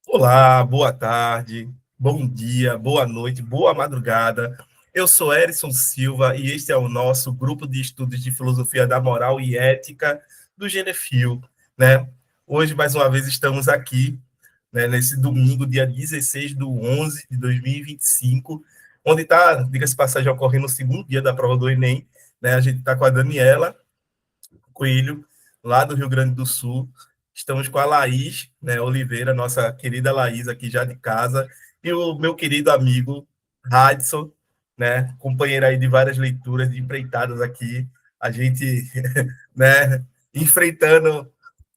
Olá, boa tarde, bom dia, boa noite, boa madrugada. Eu sou Erison Silva e este é o nosso grupo de estudos de filosofia da moral e ética do Genefil, né? Hoje, mais uma vez, estamos aqui, né, nesse domingo, dia 16/11 de 2025, onde está, diga-se de passagem, ocorrendo o segundo dia da prova do Enem, né? A gente está com a Daniela Coelho, lá do Rio Grande do Sul. Estamos com a Laís, né, Oliveira, nossa querida Laís, aqui já de casa, e o meu querido amigo Radson, né, companheiro aí de várias leituras, de empreitadas aqui, a gente, né, enfrentando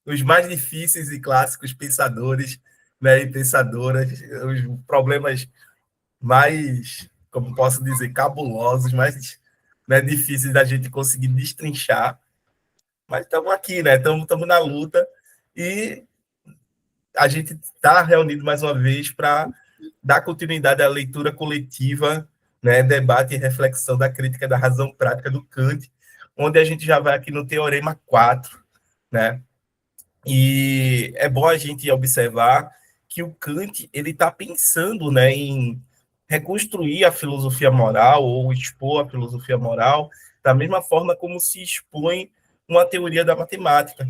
os mais difíceis e clássicos pensadores, né, e pensadoras, os problemas mais, como posso dizer, cabulosos, mais, né, difíceis da gente conseguir destrinchar, mas estamos aqui, né? Estamos na luta e a gente está reunido mais uma vez para dar continuidade à leitura coletiva, né? Debate e reflexão da crítica da razão prática do Kant, onde a gente já vai aqui no Teorema 4, né? E é bom a gente observar que o Kant ele está pensando, né, em reconstruir a filosofia moral ou expor a filosofia moral da mesma forma como se expõe uma teoria da matemática,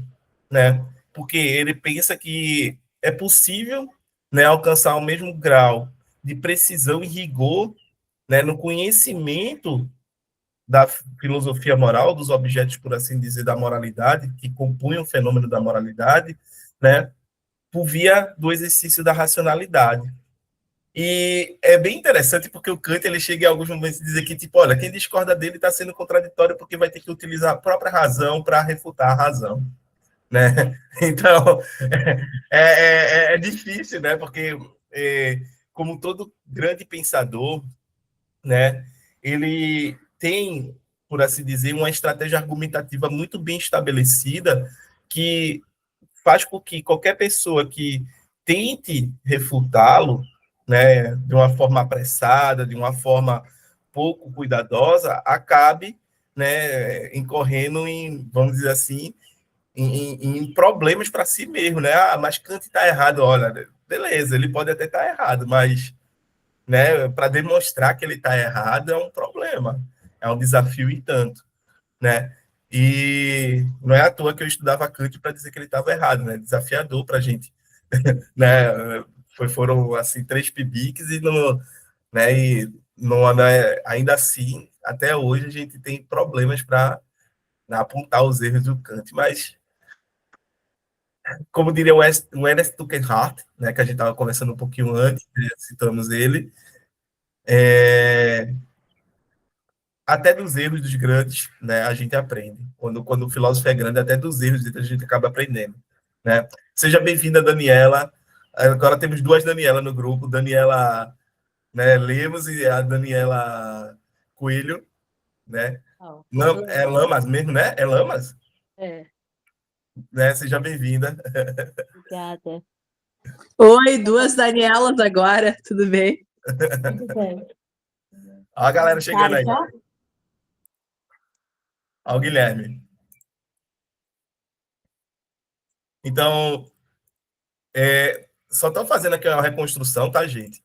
né? Porque ele pensa que é possível, né, alcançar o mesmo grau de precisão e rigor, né, no conhecimento da filosofia moral, dos objetos, por assim dizer, da moralidade, que compunham o fenômeno da moralidade, né, por via do exercício da racionalidade. E é bem interessante porque o Kant ele chega em alguns momentos a dizer que, tipo, olha, quem discorda dele está sendo contraditório porque vai ter que utilizar a própria razão para refutar a razão, né? Então, é difícil, né? Porque, como todo grande pensador, né, ele tem, por assim dizer, uma estratégia argumentativa muito bem estabelecida que faz com que qualquer pessoa que tente refutá-lo, né, de uma forma apressada, de uma forma pouco cuidadosa, acabe, né, incorrendo em, vamos dizer assim, em problemas para si mesmo, né? Ah, mas Kant está errado, olha, beleza, ele pode até estar errado, mas, né, para demonstrar que ele está errado é um problema, é um desafio e tanto, né? E não é à toa que eu estudava Kant para dizer que ele estava errado, né? Desafiador para a gente, né? Foram assim 3 PBICs e não, né? E não, né? Ainda assim, até hoje a gente tem problemas para, né, apontar os erros do Kant, mas como diria o Ernest Tugendhat, né? Que a gente estava conversando um pouquinho antes, né, citamos ele, é, até dos erros dos grandes, né, a gente aprende. Quando o filósofo é grande, até dos erros a gente acaba aprendendo, né? Seja bem-vinda, Daniela. Agora temos duas Daniela no grupo, Daniela, né, Lemos e a Daniela Coelho, né? Oh, É Lamas mesmo, né? É Lamas, é, né? Seja bem-vinda. obrigada. Oi, duas Danielas agora, tudo bem? Tudo bem. Ó a galera chegando Sai aí. já? Ó o Guilherme. Então, só estou fazendo aqui uma reconstrução, tá, gente?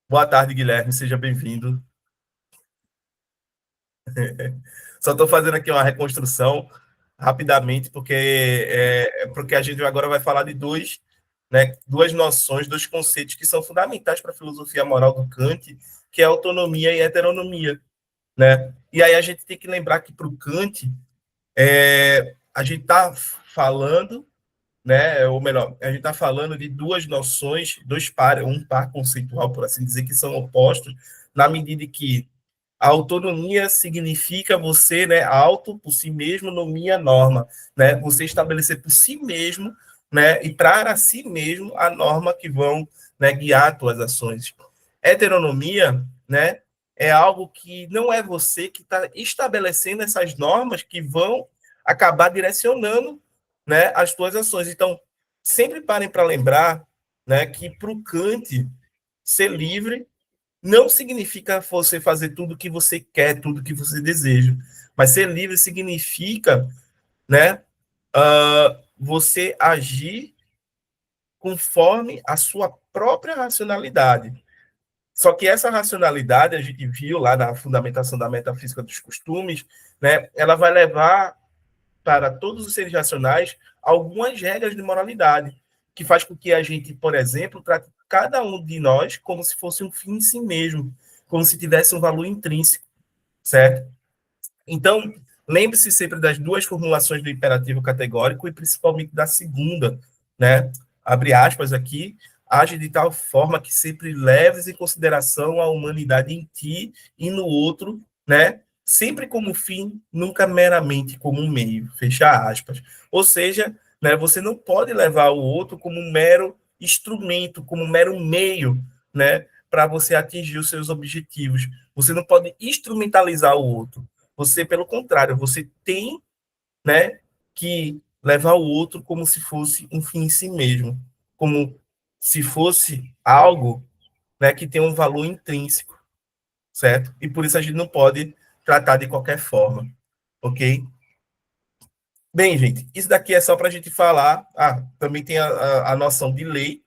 Boa tarde, Guilherme, seja bem-vindo. Só estou fazendo aqui uma reconstrução rapidamente, porque a gente agora vai falar de duas noções, dois conceitos que são fundamentais para a filosofia moral do Kant, que é autonomia e heteronomia, né? E aí a gente tem que lembrar que para o Kant, a gente está falando, né? Ou melhor, a gente está falando de duas noções, um par conceitual, por assim dizer, que são opostos, na medida que a autonomia significa você, né, auto por si mesmo, nomia norma, né? Você estabelecer por si mesmo, né, e para si mesmo a norma que vão, né, guiar as tuas ações. Heteronomia, né, é algo que não é você que está estabelecendo essas normas que vão acabar direcionando, né, as tuas ações. Então, sempre parem para lembrar, né, que para o Kant ser livre não significa você fazer tudo o que você quer, tudo o que você deseja. Mas ser livre significa, né, você agir conforme a sua própria racionalidade. Só que essa racionalidade, a gente viu lá na fundamentação da metafísica dos costumes, né, ela vai levar para todos os seres racionais algumas regras de moralidade, que faz com que a gente, por exemplo, trate cada um de nós como se fosse um fim em si mesmo, como se tivesse um valor intrínseco, certo? Então, lembre-se sempre das duas formulações do imperativo categórico e principalmente da segunda, né? Abre aspas aqui, age de tal forma que sempre leves em consideração a humanidade em ti e no outro, né? Sempre como fim, nunca meramente como um meio, fecha aspas. Ou seja, né, você não pode levar o outro como um mero instrumento, como um mero meio, né, para você atingir os seus objetivos. Você não pode instrumentalizar o outro. Você, pelo contrário, você tem, né, que levar o outro como se fosse um fim em si mesmo, como se fosse algo, né, que tem um valor intrínseco, certo? E por isso a gente não pode tratar de qualquer forma, ok? Bem, gente, isso daqui é só para a gente falar. Também tem a noção de lei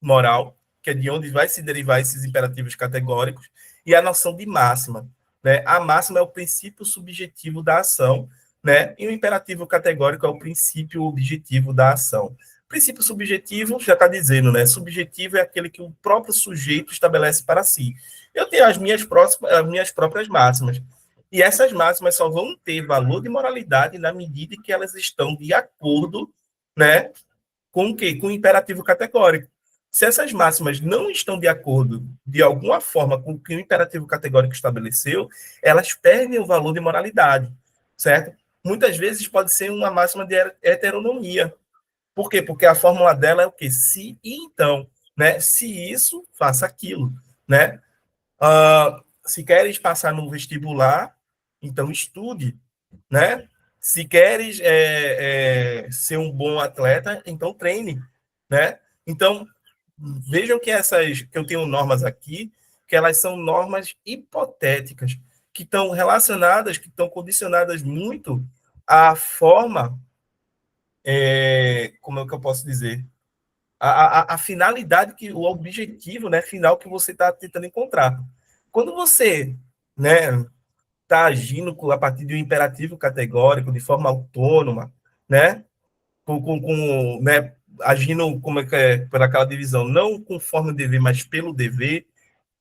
moral, que é de onde vai se derivar esses imperativos categóricos, e a noção de máxima. Né? A máxima é o princípio subjetivo da ação, né? E o imperativo categórico é o princípio objetivo da ação. Princípio subjetivo, já está dizendo, né? Subjetivo é aquele que o próprio sujeito estabelece para si. Eu tenho as minhas próprias máximas. E essas máximas só vão ter valor de moralidade na medida em que elas estão de acordo, né, com o quê? Com o imperativo categórico. Se essas máximas não estão de acordo, de alguma forma, com o que o imperativo categórico estabeleceu, elas perdem o valor de moralidade, certo? Muitas vezes pode ser uma máxima de heteronomia. Por quê? Porque a fórmula dela é o quê? Se e então. Né? Se isso, faça aquilo. Né? Se queres passar no vestibular, então estude. Né? Se queres ser um bom atleta, então treine. Né? Então, vejam que que eu tenho normas aqui, que elas são normas hipotéticas, que estão relacionadas, que estão condicionadas muito à forma, como é que eu posso dizer? A finalidade, o objetivo, né, final que você está tentando encontrar. Quando você, né, está agindo a partir de um imperativo categórico, de forma autônoma, né, né, agindo como é que é, por aquela divisão, não conforme o dever, mas pelo dever,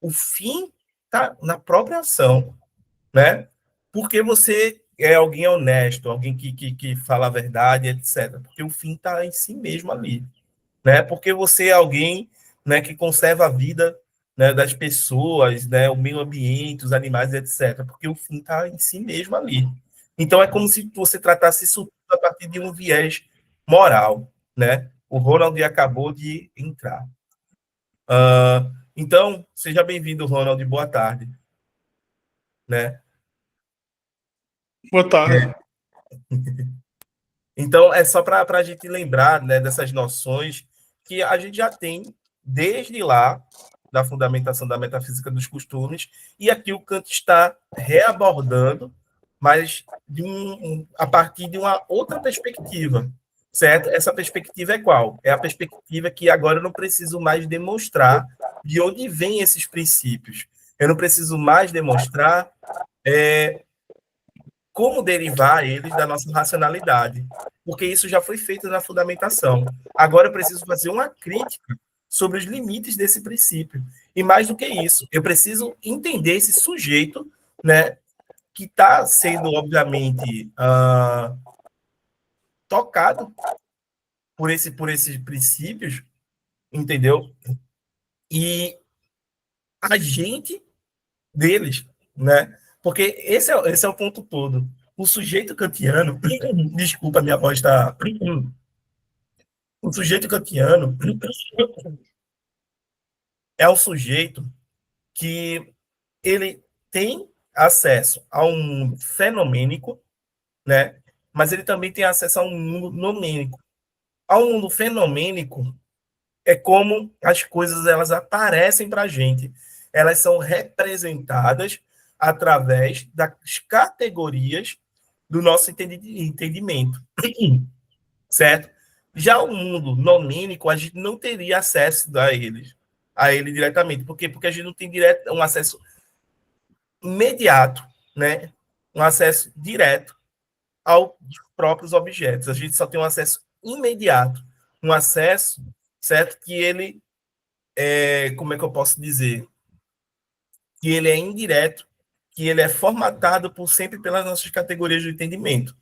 o fim está na própria ação, né? Porque você é alguém honesto, alguém que fala a verdade, etc. Porque o fim está em si mesmo ali, né? Porque você é alguém, né, que conserva a vida, né, das pessoas, né, o meio ambiente, os animais, etc. Porque o fim está em si mesmo ali. Então é como se você tratasse isso a partir de um viés moral, né? O Ronald acabou de entrar. Então, seja bem-vindo, Ronald. Boa tarde, né? Boa tarde. Então, é só para a gente lembrar, né, dessas noções que a gente já tem desde lá, da fundamentação da metafísica dos costumes, e aqui o Kant está reabordando, mas a partir de uma outra perspectiva, certo? Essa perspectiva é qual? É a perspectiva que agora eu não preciso mais demonstrar de onde vêm esses princípios. Eu não preciso mais demonstrar como derivar eles da nossa racionalidade, porque isso já foi feito na fundamentação. Agora eu preciso fazer uma crítica sobre os limites desse princípio. E mais do que isso, eu preciso entender esse sujeito, né, que está sendo, obviamente, tocado por esses princípios, entendeu? E agente deles, né? Porque esse é o ponto todo. O sujeito kantiano, desculpa, minha voz está. O sujeito kantiano é um sujeito que ele tem acesso a um mundo fenomênico, né? Mas ele também tem acesso a um mundo nomênico. Ao mundo fenomênico é como as coisas elas aparecem para a gente. Elas são representadas através das categorias do nosso entendimento, certo? Já o mundo nomênico, a gente não teria acesso a ele diretamente. Por quê? Porque a gente não tem um acesso imediato, né? Um acesso direto aos próprios objetos. A gente só tem um acesso imediato, um acesso, certo? Que ele como é que eu posso dizer? Que ele é indireto, que ele é formatado sempre pelas nossas categorias de entendimento.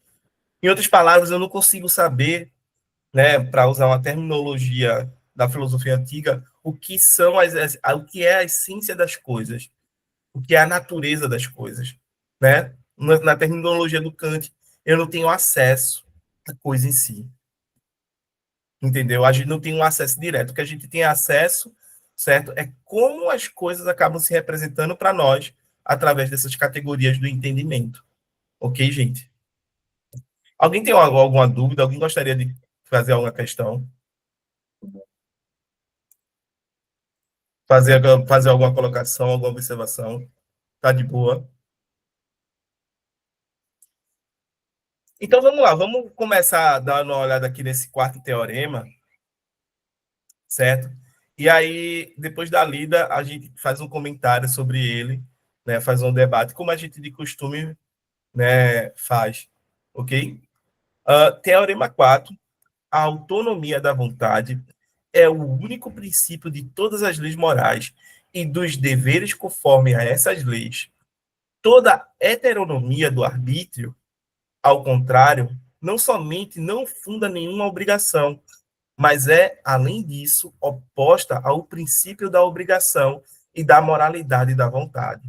Em outras palavras, eu não consigo saber, né, para usar uma terminologia da filosofia antiga, o que o que é a essência das coisas, o que é a natureza das coisas, né? Na terminologia do Kant, eu não tenho acesso à coisa em si, entendeu? A gente não tem um acesso direto. O que a gente tem acesso, certo, é como as coisas acabam se representando para nós através dessas categorias do entendimento. Ok, gente? Alguém tem alguma dúvida? Alguém gostaria de fazer alguma questão? Fazer alguma colocação, alguma observação? Tá de boa? Então vamos lá, vamos começar a dar uma olhada aqui nesse quarto teorema, certo? E aí, depois da lida, a gente faz um comentário sobre ele, né? Faz um debate, como a gente de costume, né, faz, ok? Teorema 4, a autonomia da vontade é o único princípio de todas as leis morais e dos deveres conforme a essas leis. Toda heteronomia do arbítrio, ao contrário, não somente não funda nenhuma obrigação, mas é, além disso, oposta ao princípio da obrigação e da moralidade da vontade.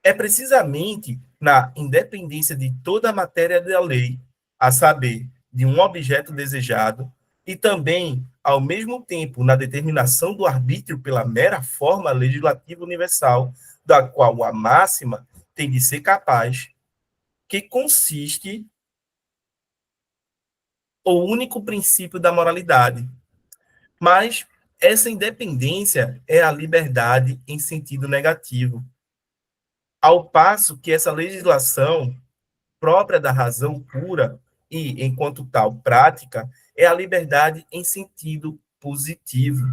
É precisamente na independência de toda a matéria da lei, a saber, de um objeto desejado, e também, ao mesmo tempo, na determinação do arbítrio pela mera forma legislativa universal, da qual a máxima tem de ser capaz, que consiste o único princípio da moralidade. Mas essa independência é a liberdade em sentido negativo. Ao passo que essa legislação própria da razão pura e, enquanto tal, prática, é a liberdade em sentido positivo.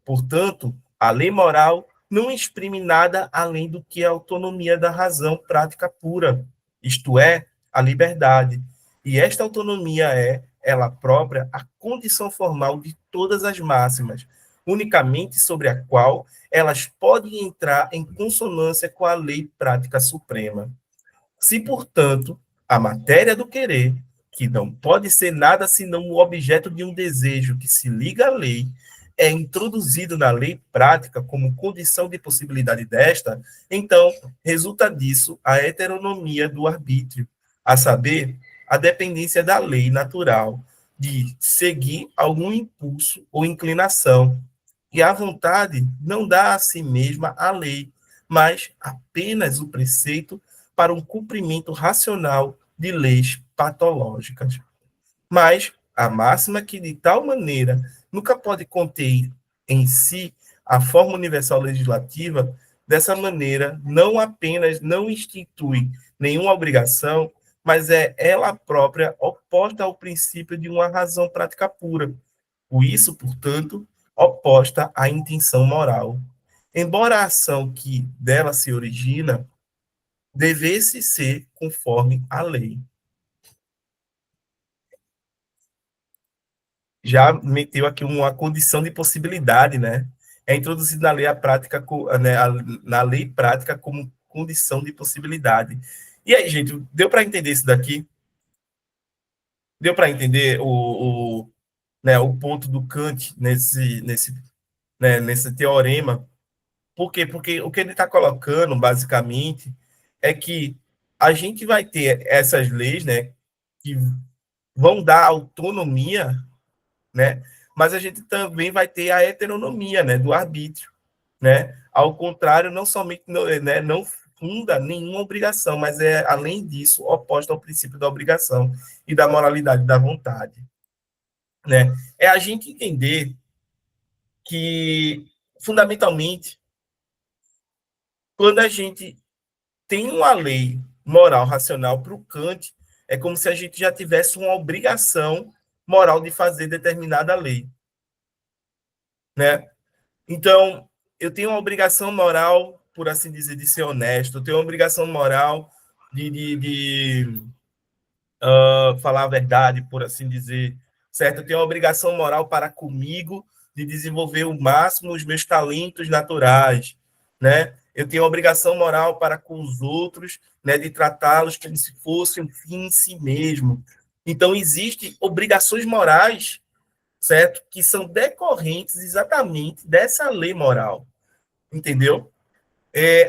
Portanto, a lei moral não exprime nada além do que a autonomia da razão prática pura, isto é, a liberdade. E esta autonomia é, ela própria, a condição formal de todas as máximas, unicamente sobre a qual elas podem entrar em consonância com a lei prática suprema. Se, portanto, a matéria do querer, que não pode ser nada senão o objeto de um desejo que se liga à lei, é introduzido na lei prática como condição de possibilidade desta, então resulta disso a heteronomia do arbítrio, a saber, a dependência da lei natural de seguir algum impulso ou inclinação. E a vontade não dá a si mesma a lei, mas apenas o preceito para um cumprimento racional de leis patológicas. Mas a máxima que, de tal maneira, nunca pode conter em si a forma universal legislativa, dessa maneira, não apenas não institui nenhuma obrigação, mas é ela própria oposta ao princípio de uma razão prática pura. Por isso, portanto, oposta à intenção moral. Embora a ação que dela se origina devesse ser conforme a lei. Já meteu aqui uma condição de possibilidade, né? É introduzido na lei a prática, né, na lei prática como condição de possibilidade. E aí, gente, deu para entender isso daqui? Deu para entender né, o ponto do Kant nesse teorema? Por quê? Porque o que ele está colocando, basicamente, é que a gente vai ter essas leis, né, que vão dar autonomia, né? Mas a gente também vai ter a heteronomia, né, do arbítrio, né? Ao contrário, não somente não funda nenhuma obrigação, mas é além disso oposta ao princípio da obrigação e da moralidade da vontade, né? É a gente entender que fundamentalmente quando a gente tem uma lei moral racional para o Kant, é como se a gente já tivesse uma obrigação moral de fazer determinada lei, né? Então, eu tenho uma obrigação moral, por assim dizer, de ser honesto, eu tenho uma obrigação moral de falar a verdade, por assim dizer, certo? Eu tenho uma obrigação moral para comigo de desenvolver o máximo os meus talentos naturais, né? Eu tenho uma obrigação moral para com os outros, né, de tratá-los como se fosse um fim em si mesmo. Então, existem obrigações morais, certo? Que são decorrentes exatamente dessa lei moral, entendeu?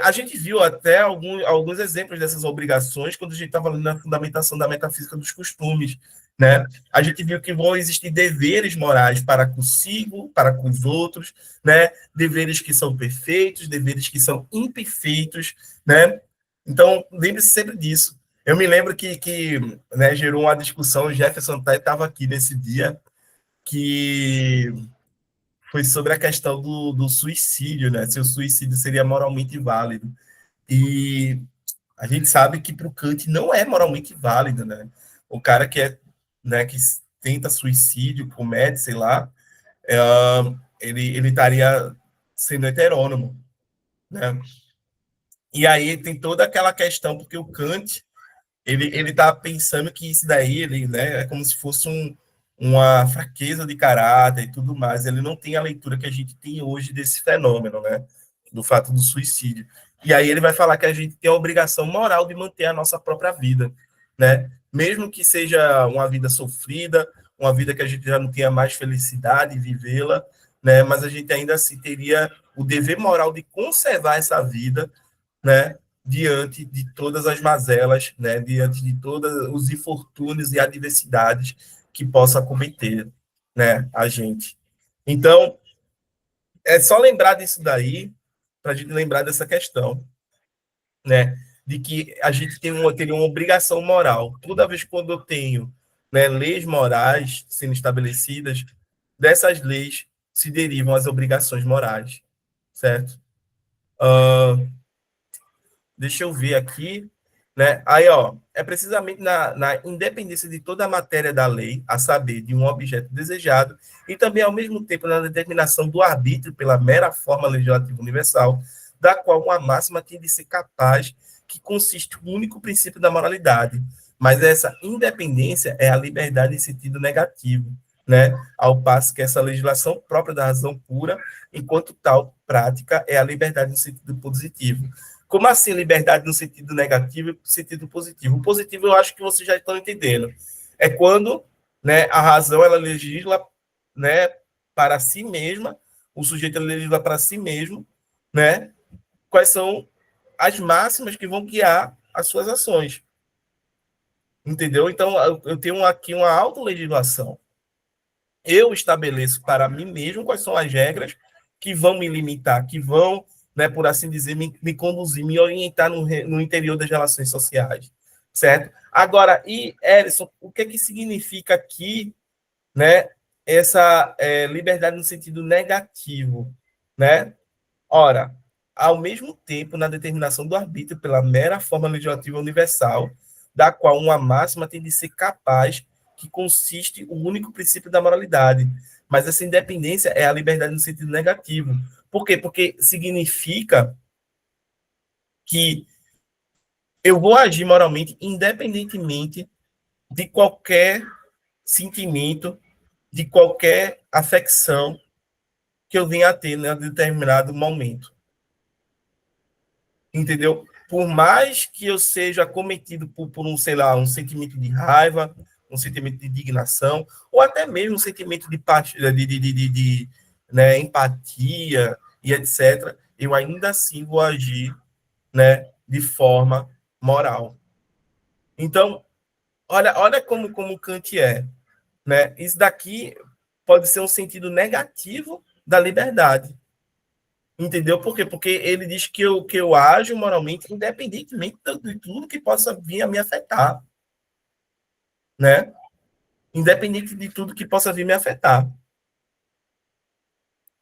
A gente viu até alguns exemplos dessas obrigações quando a gente estava lendo a fundamentação da metafísica dos costumes, né? A gente viu que vão existir deveres morais para consigo, para com os outros, né? Deveres que são perfeitos, deveres que são imperfeitos, né? Então, lembre-se sempre disso. Eu me lembro que né, gerou uma discussão, o Jefferson até estava aqui nesse dia, que foi sobre a questão do suicídio, né? Se o suicídio seria moralmente válido. E a gente sabe que para o Kant não é moralmente válido, né? O cara né, que tenta suicídio, comete, sei lá, é, ele estaria sendo heterônomo, né? E aí tem toda aquela questão, porque o Kant ele está pensando que isso daí né, é como se fosse uma fraqueza de caráter e tudo mais. Ele não tem a leitura que a gente tem hoje desse fenômeno, né, do fato do suicídio. E aí ele vai falar que a gente tem a obrigação moral de manter a nossa própria vida, né? Mesmo que seja uma vida sofrida, uma vida que a gente já não tenha mais felicidade de vivê-la, né? Mas a gente ainda assim teria o dever moral de conservar essa vida, né, diante de todas as mazelas, né, diante de todos os infortúnios e adversidades que possa acometer, né, a gente. Então, é só lembrar disso daí, para a gente lembrar dessa questão, né, de que a gente teria uma obrigação moral. Toda vez quando eu tenho, né, leis morais sendo estabelecidas, dessas leis se derivam as obrigações morais, certo? Deixa eu ver aqui, né? Aí, ó, é precisamente na independência de toda a matéria da lei, a saber, de um objeto desejado, e também, ao mesmo tempo, na determinação do arbítrio pela mera forma legislativa universal, da qual uma máxima tem de ser capaz, que consiste o único princípio da moralidade. Mas essa independência é a liberdade em sentido negativo, né? Ao passo que essa legislação própria da razão pura, enquanto tal prática, é a liberdade no sentido positivo. Como assim liberdade no sentido negativo e no sentido positivo? O positivo eu acho que vocês já estão entendendo. É quando, né, a razão ela legisla, né, para si mesma, o sujeito legisla para si mesmo, né, quais são as máximas que vão guiar as suas ações. Entendeu? Então, eu tenho aqui uma autolegislação. Eu estabeleço para mim mesmo quais são as regras que vão me limitar, que vão, né, por assim dizer, me conduzir, me orientar no interior das relações sociais, certo? Agora, e, Erison, o que significa aqui, né, essa liberdade no sentido negativo, né? Ora, ao mesmo tempo, na determinação do arbítrio pela mera forma legislativa universal, da qual uma máxima tem de ser capaz, que consiste o único princípio da moralidade. Mas essa independência é a liberdade no sentido negativo. Por quê? Porque significa que eu vou agir moralmente independentemente de qualquer sentimento, de qualquer afecção que eu venha a ter em determinado momento. Entendeu? Por mais que eu seja cometido por um, sei lá, um sentimento de raiva, um sentimento de indignação, ou até mesmo um sentimento de né, empatia e etc., eu ainda assim vou agir, né, de forma moral. Então, olha como Kant é, né? Isso daqui pode ser um sentido negativo da liberdade. Entendeu? Por quê? Porque ele diz que eu ajo moralmente, independentemente de tudo que possa vir a me afetar. Né? Independente de tudo que possa vir a me afetar.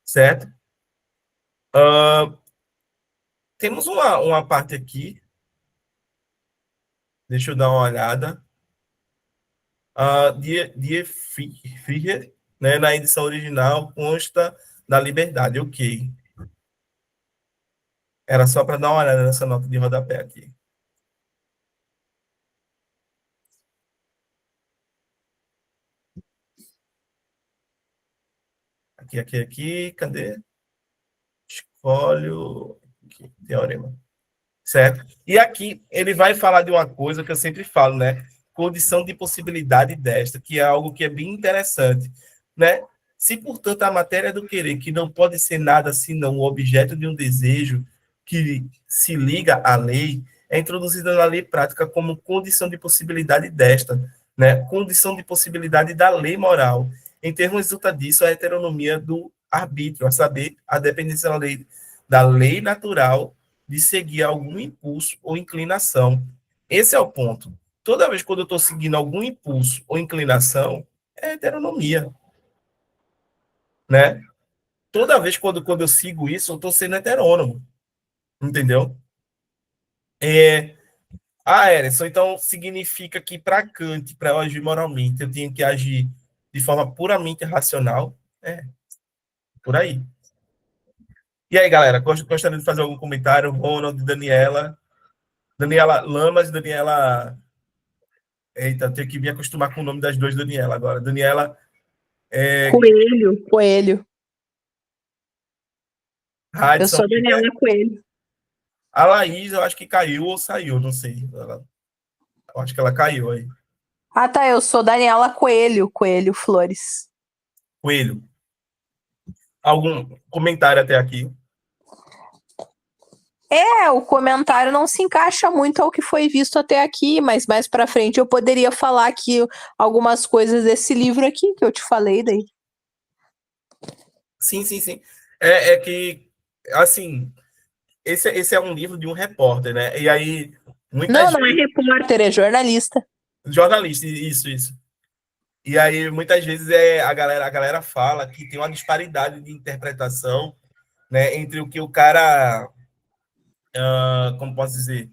Certo? Temos uma parte aqui. Deixa eu dar uma olhada. Die Freiheit, né, na edição original, consta da liberdade. Ok. Era só para dar uma olhada nessa nota de rodapé aqui. Aqui. Cadê? Escolho. Aqui, teorema. Certo? E aqui ele vai falar de uma coisa que eu sempre falo, né? Condição de possibilidade desta, que é algo que é bem interessante, né? Se, portanto, a matéria do querer, que não pode ser nada senão o objeto de um desejo que se liga à lei, é introduzida na lei prática como condição de possibilidade desta, né? Condição de possibilidade da lei moral. Em termos, resulta disso a heteronomia do arbítrio, a saber, a dependência da lei natural de seguir algum impulso ou inclinação. Esse é o ponto. Toda vez quando eu estou seguindo algum impulso ou inclinação, é heteronomia. Né? Toda vez quando eu sigo isso, eu estou sendo heterônomo. Entendeu? Emerson, então significa que para Kant, para eu agir moralmente, eu tenho que agir de forma puramente racional? Por aí. E aí, galera, gostaria de fazer algum comentário? Ronald, Daniela Lamas, Daniela... Eita, tenho que me acostumar com o nome das duas Daniela agora. Daniela... Coelho. Hudson, Eu sou Daniela Coelho. A Laís, eu acho que caiu ou saiu, não sei. Eu acho que ela caiu aí. Ah, tá, eu sou Daniela Coelho Flores. Coelho. Algum comentário até aqui? O comentário não se encaixa muito ao que foi visto até aqui, mas mais pra frente eu poderia falar aqui algumas coisas desse livro aqui que eu te falei daí. Sim. É que, assim, esse é um livro de um repórter, né? E aí, muitas Não é repórter, é jornalista. Jornalista, isso. E aí, muitas vezes, a galera fala que tem uma disparidade de interpretação, né, entre o que o cara, como posso dizer,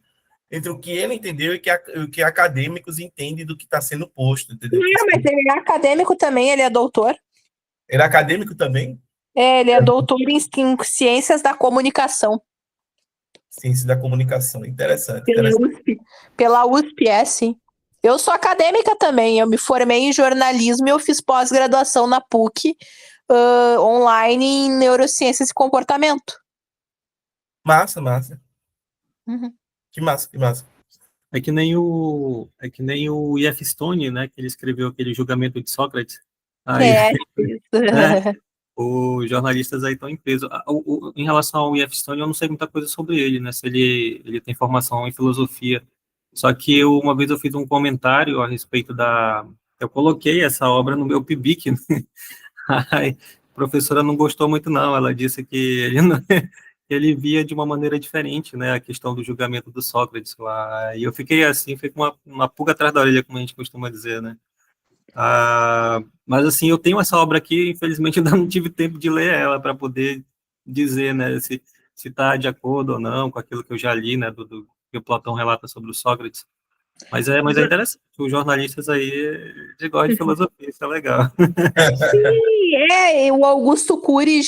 entre o que ele entendeu e o que acadêmicos entendem do que está sendo posto, entendeu? Mas ele é acadêmico também, ele é doutor. Ele é acadêmico também? Ele é doutor em ciências da comunicação. Ciência da comunicação, interessante. Pela USP, sim. Eu sou acadêmica também, eu me formei em jornalismo e eu fiz pós-graduação na PUC, online em neurociências e comportamento. Massa. Uhum. Que massa. É que nem o I.F. Stone, né, que ele escreveu aquele julgamento de Sócrates. Aí, os jornalistas aí estão em peso. Em relação ao I.F. Stone, eu não sei muita coisa sobre ele, né, se ele tem formação em filosofia. Só que uma vez eu fiz um comentário a respeito eu coloquei essa obra no meu PIBIC, né? A professora não gostou muito, não. Ela disse que ele via de uma maneira diferente, né, a questão do julgamento do Sócrates lá. E eu fiquei assim, com uma pulga atrás da orelha, como a gente costuma dizer, né. Mas assim, eu tenho essa obra aqui, infelizmente ainda não tive tempo de ler ela para poder dizer, né, se está de acordo ou não com aquilo que eu já li, né, do que o Platão relata sobre o Sócrates. Mas é interessante, os jornalistas aí eles gostam de filosofia, isso é legal. Sim, o Augusto Cury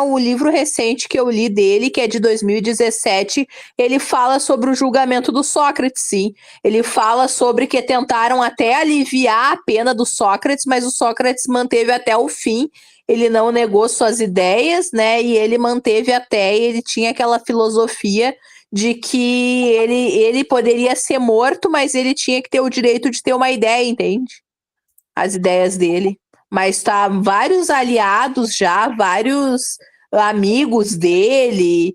o livro recente que eu li dele, que é de 2017, ele fala sobre o julgamento do Sócrates, sim. Ele fala sobre que tentaram até aliviar a pena do Sócrates, mas o Sócrates manteve até o fim, ele não negou suas ideias, né, e ele manteve ele tinha aquela filosofia de que ele poderia ser morto, mas ele tinha que ter o direito de ter uma ideia, entende? As ideias dele. Mas tá vários aliados já, vários amigos dele,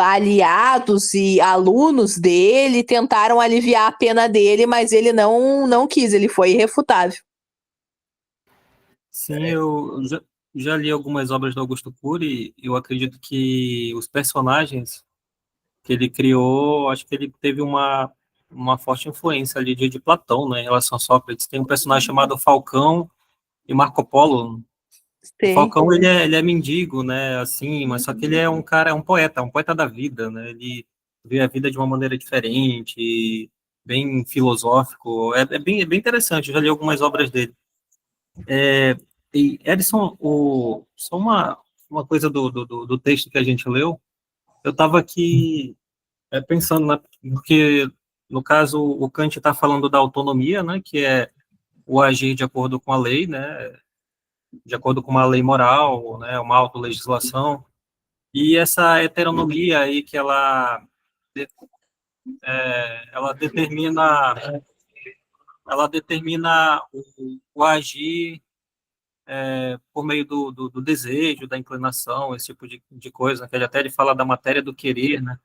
aliados e alunos dele tentaram aliviar a pena dele, mas ele não quis, ele foi irrefutável. Sim, eu já li algumas obras do Augusto Cury, eu acredito que os personagens que ele criou, acho que ele teve uma forte influência ali de Platão, né, em relação a Sócrates. Tem um personagem chamado Falcão e Marco Polo. O Falcão, ele é mendigo, né, assim, mas só que ele é um cara, um poeta da vida, né, ele vê a vida de uma maneira diferente, bem filosófico, é bem interessante, eu já li algumas obras dele. E Edson, só uma coisa do texto que a gente leu, eu estava aqui pensando, né, porque, no caso, o Kant está falando da autonomia, né, que é o agir de acordo com a lei, né, de acordo com uma lei moral, né, uma autolegislação, e essa heteronomia aí que ela determina o agir por meio do desejo, da inclinação, esse tipo de coisa, né, que ele fala da matéria do querer, né.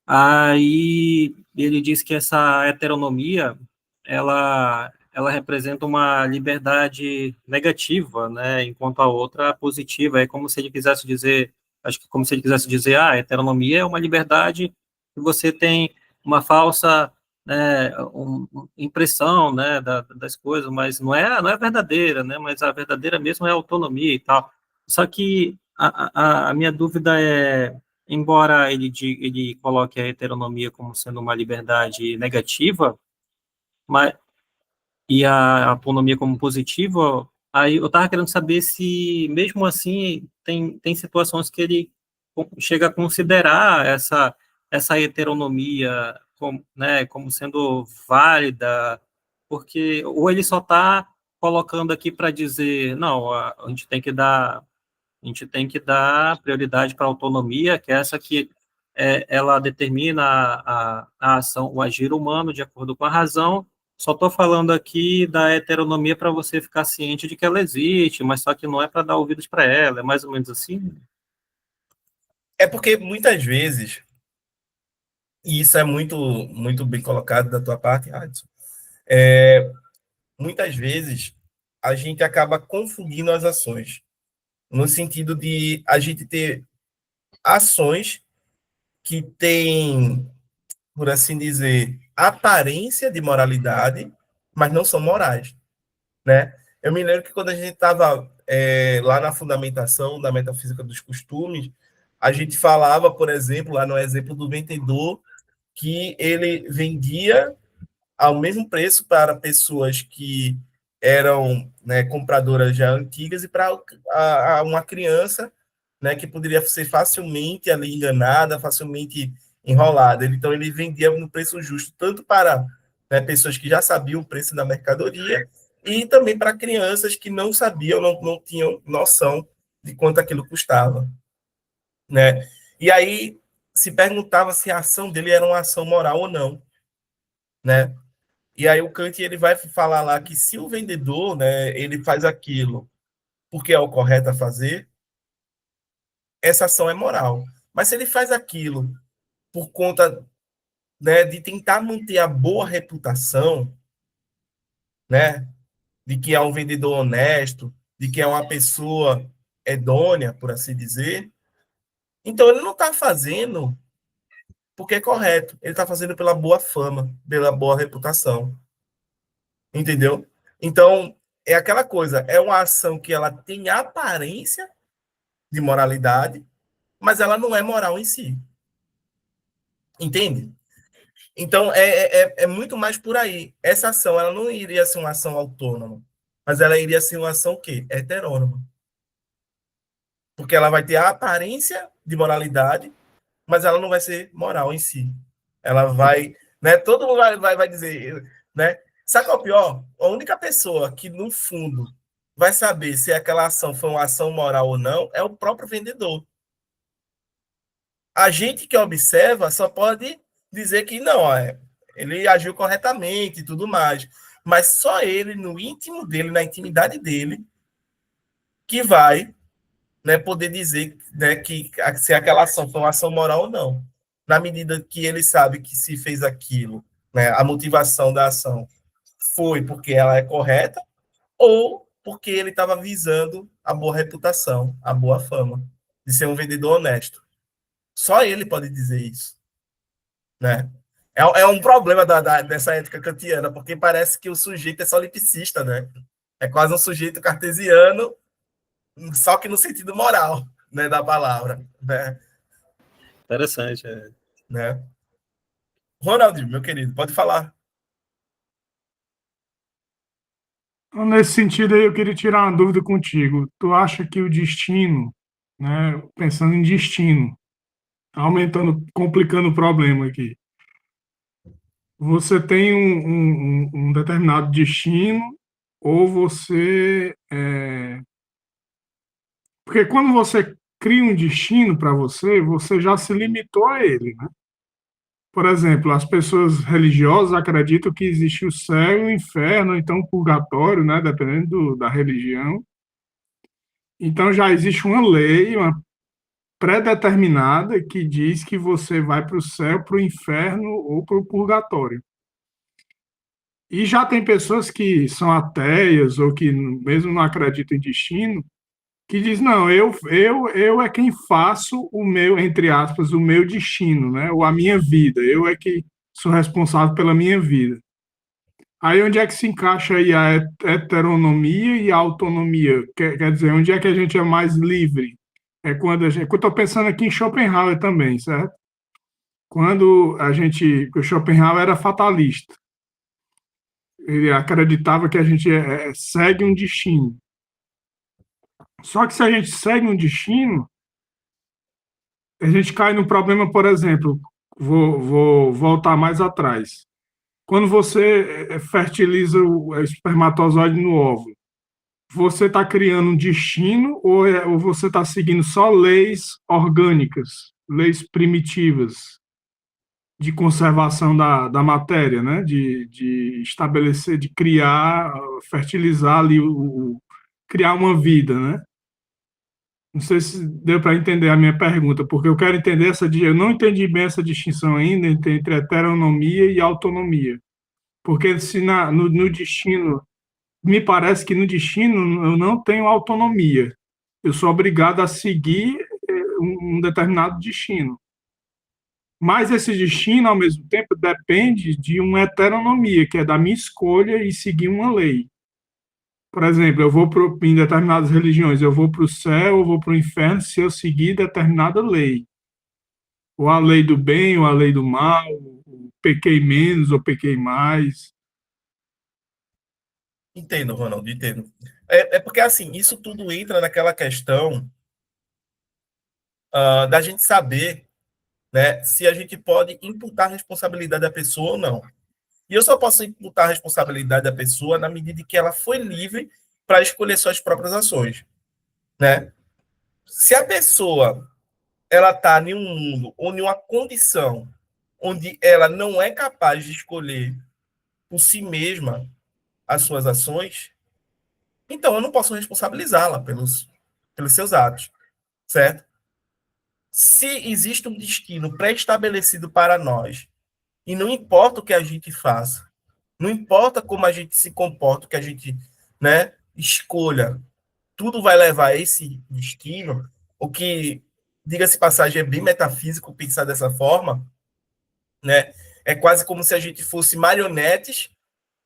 Aí ele diz que essa heteronomia, ela representa uma liberdade negativa, né, enquanto a outra positiva. É como se ele quisesse dizer, acho que como se ele quisesse dizer, a heteronomia é uma liberdade que você tem uma falsa, né, impressão, né, das coisas, mas não é verdadeira, né, mas a verdadeira mesmo é a autonomia e tal. Só que a minha dúvida é, embora ele coloque a heteronomia como sendo uma liberdade negativa, mas, e a autonomia como positiva, aí eu estava querendo saber se, mesmo assim, tem situações que ele chega a considerar essa heteronomia como, né, como sendo válida, porque, ou ele só está colocando aqui para dizer, não, a gente tem que dar prioridade para a autonomia, que é essa que ela determina a ação, o agir humano de acordo com a razão. Só estou falando aqui da heteronomia para você ficar ciente de que ela existe, mas só que não é para dar ouvidos para ela, é mais ou menos assim. É porque muitas vezes, e isso é muito, muito bem colocado da tua parte, Adson, muitas vezes a gente acaba confundindo as ações, no sentido de a gente ter ações que têm, por assim dizer, aparência de moralidade, mas não são morais, né? Eu me lembro que quando a gente estava lá na fundamentação da metafísica dos costumes, a gente falava, por exemplo, lá no exemplo do vendedor, que ele vendia ao mesmo preço para pessoas que eram, né, compradoras já antigas e para uma criança, né, que poderia ser facilmente ali enganada, facilmente enrolada. Então ele vendia no preço justo tanto para, né, pessoas que já sabiam o preço da mercadoria e também para crianças que não sabiam, não tinham noção de quanto aquilo custava, né? E aí se perguntava se a ação dele era uma ação moral ou não, né? E aí o Kant ele vai falar lá que se o vendedor, né, ele faz aquilo porque é o correto a fazer, essa ação é moral. Mas se ele faz aquilo por conta, né, de tentar manter a boa reputação, né, de que é um vendedor honesto, de que é uma pessoa idônea, por assim dizer, então ele não está fazendo porque é correto, ele está fazendo pela boa fama, pela boa reputação. Entendeu? Então, é aquela coisa, é uma ação que ela tem aparência de moralidade, mas ela não é moral em si. Entende? Então, é muito mais por aí. Essa ação, ela não iria ser uma ação autônoma, mas ela iria ser uma ação o quê? Heterônoma. Porque ela vai ter a aparência de moralidade, mas ela não vai ser moral em si. Ela vai, né? Todo mundo vai dizer, né? Sabe qual é o pior? A única pessoa que, no fundo, vai saber se aquela ação foi uma ação moral ou não é o próprio vendedor. A gente que observa só pode dizer que não, ele agiu corretamente e tudo mais. Mas só ele, no íntimo dele, na intimidade dele, que vai, né, poder dizer, né, que se aquela ação foi uma ação moral ou não. Na medida que ele sabe que se fez aquilo, né, a motivação da ação foi porque ela é correta ou porque ele estava visando a boa reputação, a boa fama, de ser um vendedor honesto. Só ele pode dizer isso, né? É um problema dessa ética kantiana, porque parece que o sujeito é solipsista, né? É quase um sujeito cartesiano, só que no sentido moral, né, da palavra, né? Interessante. Né? Ronald, meu querido, pode falar. Então, nesse sentido aí, eu queria tirar uma dúvida contigo. Tu acha que o destino, né, pensando em destino, aumentando, complicando o problema aqui, você tem um determinado destino ou você... Porque quando você cria um destino para você, você já se limitou a ele, né? Por exemplo, as pessoas religiosas acreditam que existe o céu e o inferno, ou então o purgatório, né, dependendo da religião. Então já existe uma lei, uma pré-determinada que diz que você vai para o céu, para o inferno ou para o purgatório. E já tem pessoas que são ateias ou que mesmo não acreditam em destino, que diz, não, eu é quem faço o meu, entre aspas, o meu destino, né? Ou a minha vida, eu é que sou responsável pela minha vida. Aí onde é que se encaixa aí a heteronomia e a autonomia? Quer dizer, onde é que a gente é mais livre? É quando a gente, eu estou pensando aqui em Schopenhauer também, certo? Quando a gente, o Schopenhauer era fatalista, ele acreditava que a gente segue um destino. Só que se a gente segue um destino, a gente cai no problema, por exemplo, vou voltar mais atrás. Quando você fertiliza o espermatozoide no óvulo, você está criando um destino ou você está seguindo só leis orgânicas, leis primitivas de conservação da matéria, né? De estabelecer, de criar, fertilizar ali, criar uma vida, né? Não sei se deu para entender a minha pergunta, porque eu quero entender eu não entendi bem essa distinção ainda entre heteronomia e autonomia. Porque se no destino, me parece que no destino eu não tenho autonomia. Eu sou obrigado a seguir um determinado destino. Mas esse destino, ao mesmo tempo, depende de uma heteronomia, que é da minha escolha e seguir uma lei. Por exemplo, em determinadas religiões, eu vou para o céu, eu vou para o inferno se eu seguir determinada lei. Ou a lei do bem, ou a lei do mal, pequei menos ou pequei mais. Entendo, Ronaldo, entendo. É porque, assim, isso tudo entra naquela questão da gente saber, né, se a gente pode imputar a responsabilidade da pessoa ou não. E eu só posso imputar a responsabilidade da pessoa na medida em que ela foi livre para escolher suas próprias ações, né? Se a pessoa ela está em um mundo ou em uma condição onde ela não é capaz de escolher por si mesma as suas ações, então eu não posso responsabilizá-la pelos seus atos, certo? Se existe um destino pré-estabelecido para nós, e não importa o que a gente faça, não importa como a gente se comporta, o que a gente, né, escolha, tudo vai levar a esse destino, o que, diga-se passagem, é bem metafísico pensar dessa forma, né? É quase como se a gente fosse marionetes,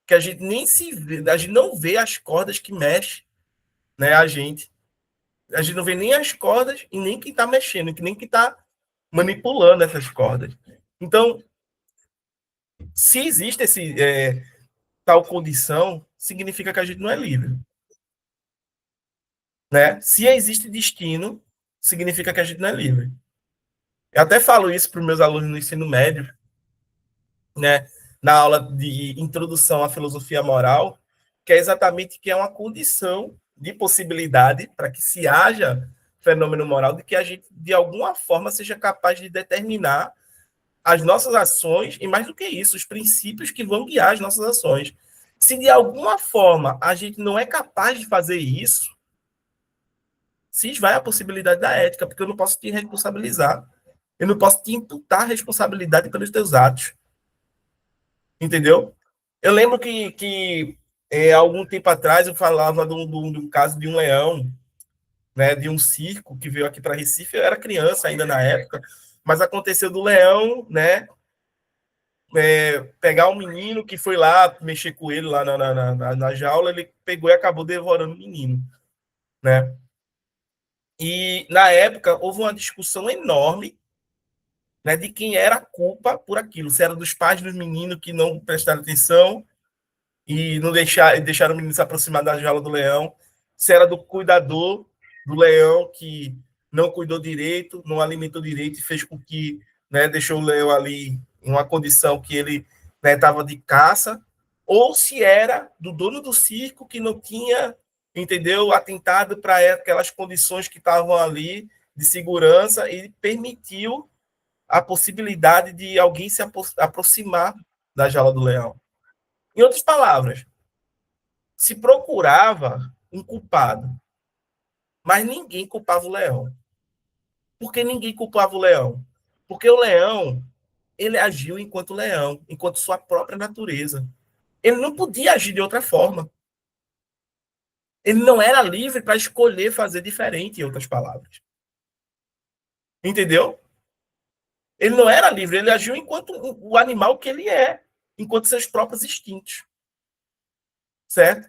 que a gente nem se vê, a gente não vê as cordas que mexem, né, a gente. A gente não vê nem as cordas e nem quem está mexendo, nem quem está manipulando essas cordas. Então, se existe tal condição, significa que a gente não é livre. Né? Se existe destino, significa que a gente não é livre. Eu até falo isso para os meus alunos no ensino médio, né? Na aula de introdução à filosofia moral, que é exatamente que é uma condição de possibilidade para que se haja fenômeno moral, de que a gente, de alguma forma, seja capaz de determinar as nossas ações, e mais do que isso, os princípios que vão guiar as nossas ações. Se de alguma forma a gente não é capaz de fazer isso, se esvai a possibilidade da ética, porque eu não posso te responsabilizar. Eu não posso te imputar a responsabilidade pelos teus atos. Entendeu? Eu lembro que algum tempo atrás eu falava de um caso de um leão, né, de um circo que veio aqui para Recife. Eu era criança ainda na época, mas aconteceu do leão, né, pegar um menino que foi lá mexer com ele lá na jaula, ele pegou e acabou devorando o menino, né? E na época houve uma discussão enorme, né, de quem era a culpa por aquilo. Se era dos pais dos meninos que não prestaram atenção e não deixaram o menino se aproximar da jaula do leão, se era do cuidador do leão que não cuidou direito, não alimentou direito e fez com que, né, deixou o leão ali em uma condição que ele estava, né, de caça, ou se era do dono do circo que não tinha, entendeu, atentado para aquelas condições que estavam ali de segurança e permitiu a possibilidade de alguém se aproximar da jaula do leão. Em outras palavras, se procurava um culpado, mas ninguém culpava o leão. Por que ninguém culpava o leão? Porque o leão, ele agiu enquanto leão, enquanto sua própria natureza. Ele não podia agir de outra forma. Ele não era livre para escolher fazer diferente, em outras palavras. Entendeu? Ele não era livre, ele agiu enquanto o animal que ele é, enquanto seus próprios instintos. Certo?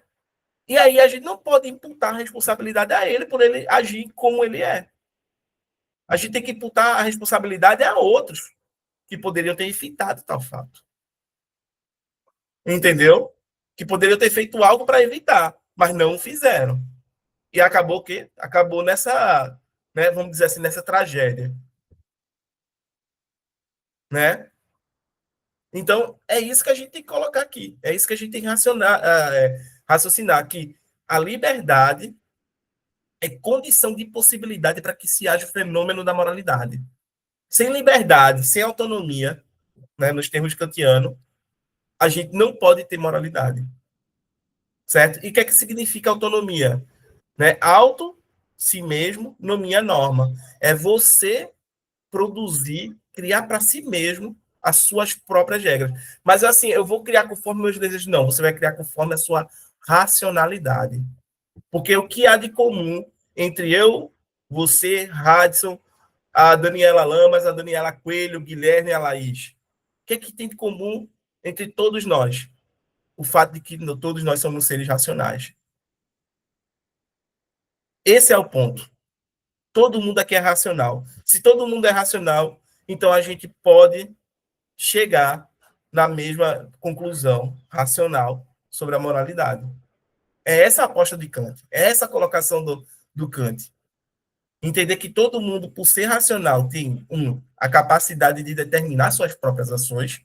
E aí a gente não pode imputar a responsabilidade a ele por ele agir como ele é. A gente tem que imputar a responsabilidade a outros que poderiam ter evitado tal fato. Entendeu? Que poderiam ter feito algo para evitar, mas não o fizeram. E acabou que acabou nessa, né, vamos dizer assim, nessa tragédia. Né? Então, é isso que a gente tem que colocar aqui. É isso que a gente tem que raciocinar, que a liberdade é condição de possibilidade para que se haja o fenômeno da moralidade. Sem liberdade, sem autonomia, né, nos termos kantianos, a gente não pode ter moralidade. Certo? E o que é que significa autonomia? Né? Auto, si mesmo, nomia norma. É você produzir, criar para si mesmo as suas próprias regras. Mas assim, eu vou criar conforme meus desejos. Não, você vai criar conforme a sua racionalidade. Porque o que há de comum entre eu, você, Radisson, a Daniela Lamas, a Daniela Coelho, o Guilherme e a Laís? O que é que tem de comum entre todos nós? O fato de que todos nós somos seres racionais. Esse é o ponto. Todo mundo aqui é racional. Se todo mundo é racional, então a gente pode chegar na mesma conclusão racional sobre a moralidade. É essa a aposta de Kant. É essa a colocação do Kant. Entender que todo mundo, por ser racional, tem, a capacidade de determinar suas próprias ações,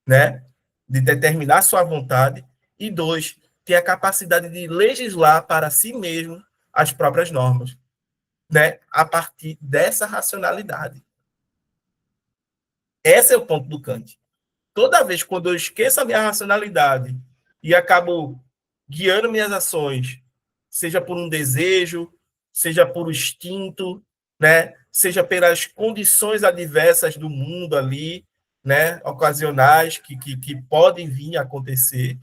né? De determinar sua vontade, e 2, tem a capacidade de legislar para si mesmo as próprias normas, né? A partir dessa racionalidade. Esse é o ponto do Kant. Toda vez quando eu esqueço a minha racionalidade e acabo guiando minhas ações, seja por um desejo, seja por um instinto, né? Seja pelas condições adversas do mundo ali, né? Ocasionais que podem vir a acontecer,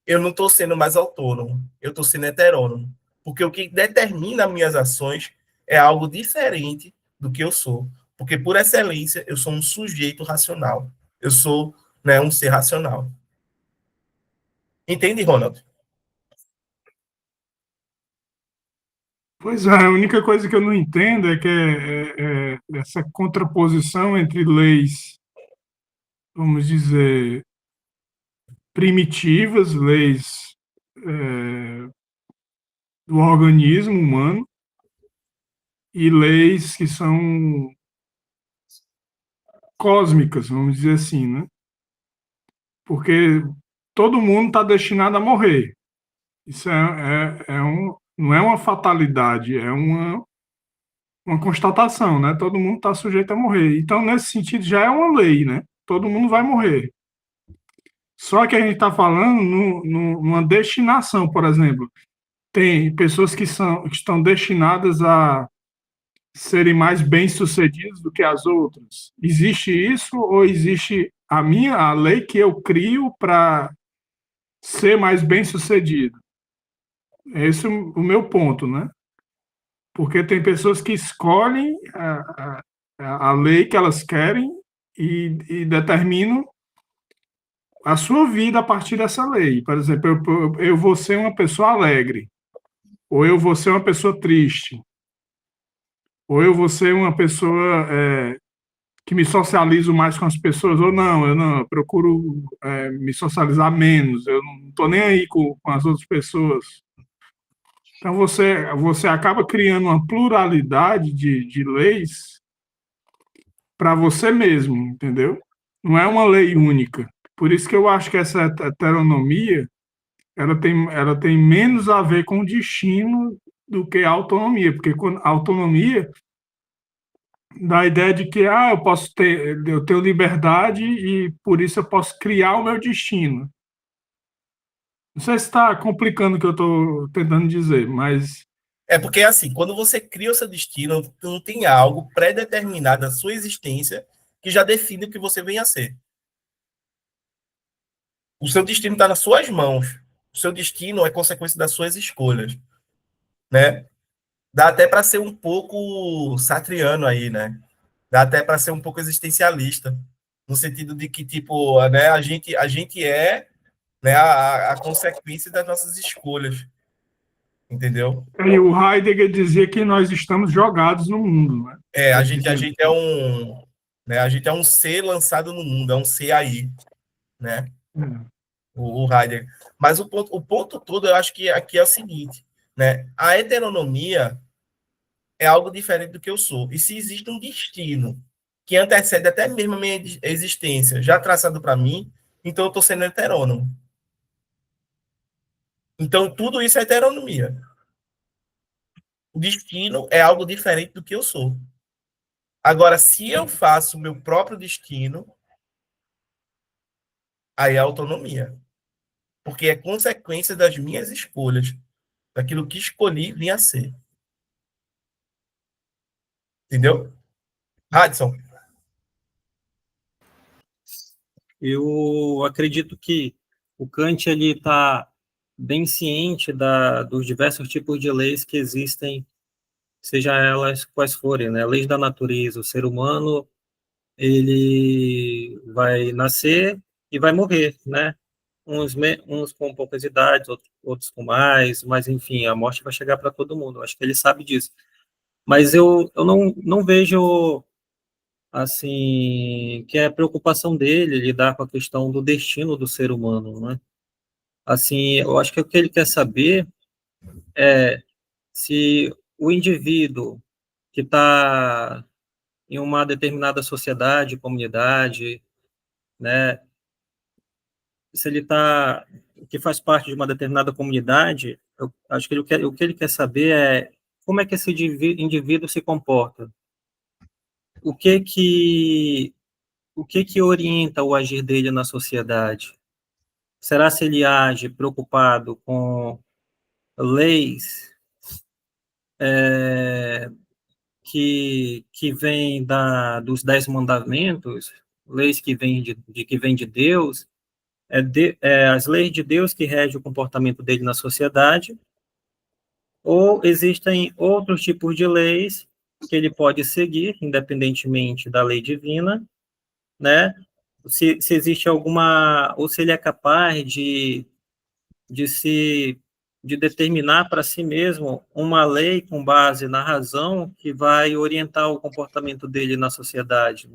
eu não estou sendo mais autônomo, eu estou sendo heterônomo. Porque o que determina minhas ações é algo diferente do que eu sou. Porque, por excelência, eu sou um sujeito racional. Eu sou, né, um ser racional. Entende, Ronald? Pois é, a única coisa que eu não entendo é que essa contraposição entre leis, vamos dizer, primitivas, leis do organismo humano, e leis que são cósmicas, vamos dizer assim, né? Porque todo mundo está destinado a morrer. Isso não é uma fatalidade, é uma constatação, né? Todo mundo está sujeito a morrer. Então, nesse sentido, já é uma lei, né? Todo mundo vai morrer. Só que a gente está falando numa destinação, por exemplo. Tem pessoas que estão destinadas a serem mais bem-sucedidas do que as outras. Existe isso ou existe a lei que eu crio para ser mais bem-sucedido? Esse é o meu ponto, né? Porque tem pessoas que escolhem a lei que elas querem e determinam a sua vida a partir dessa lei. Por exemplo, eu vou ser uma pessoa alegre, ou eu vou ser uma pessoa triste, ou eu vou ser uma pessoa que me socializo mais com as pessoas, ou não, eu procuro me socializar menos, eu não estou nem aí com as outras pessoas. Então você acaba criando uma pluralidade de leis para você mesmo, entendeu? Não é uma lei única. Por isso que eu acho que essa heteronomia ela tem menos a ver com o destino do que a autonomia, porque a autonomia dá a ideia de que eu tenho liberdade e por isso eu posso criar o meu destino. Não sei se está complicando o que eu estou tentando dizer, mas É porque, assim, quando você cria o seu destino, tu não tem algo pré-determinado na sua existência que já define o que você vem a ser. O seu destino está nas suas mãos. O seu destino é consequência das suas escolhas, né? Dá até para ser um pouco satriano aí, né? Dá até para ser um pouco existencialista, no sentido de que, tipo, né, a gente é, né, a consequência das nossas escolhas, entendeu? e o Heidegger dizia que nós estamos jogados no mundo, né? Ele A dizia, gente é um, né, a gente é um ser lançado no mundo, é um ser aí, né? O Heidegger. Mas o ponto todo, eu acho que aqui é o seguinte, né? A heteronomia é algo diferente do que eu sou. E se existe um destino que antecede até mesmo a minha existência, já traçado para mim, então eu estou sendo heterônomo. Então tudo isso é heteronomia. O destino é algo diferente do que eu sou. Agora, se eu faço o meu próprio destino, aí é autonomia. Porque é consequência das minhas escolhas, daquilo que escolhi vir a ser. Entendeu? Hudson. Eu acredito que o Kant ele está bem ciente dos diversos tipos de leis que existem, seja elas quais forem, né? Leis da natureza, o ser humano ele vai nascer e vai morrer, né? Uns com poucas idades, outros com mais, mas enfim, a morte vai chegar para todo mundo. Eu acho que ele sabe disso. Mas eu não vejo assim que é preocupação dele lidar com a questão do destino do ser humano, né? Assim, eu acho que o que ele quer saber é se o indivíduo que está em uma determinada sociedade, comunidade, né, se ele está que faz parte de uma determinada comunidade, eu acho que o que ele quer saber é como é que esse indivíduo se comporta, o que que orienta o agir dele na sociedade. Será se ele age preocupado com leis que vêm dos 10 mandamentos, leis que vêm que vêm de Deus, as leis de Deus que regem o comportamento dele na sociedade, ou existem outros tipos de leis que ele pode seguir, independentemente da lei divina, né? Se existe alguma, ou se ele é capaz de se de determinar para si mesmo uma lei com base na razão que vai orientar o comportamento dele na sociedade.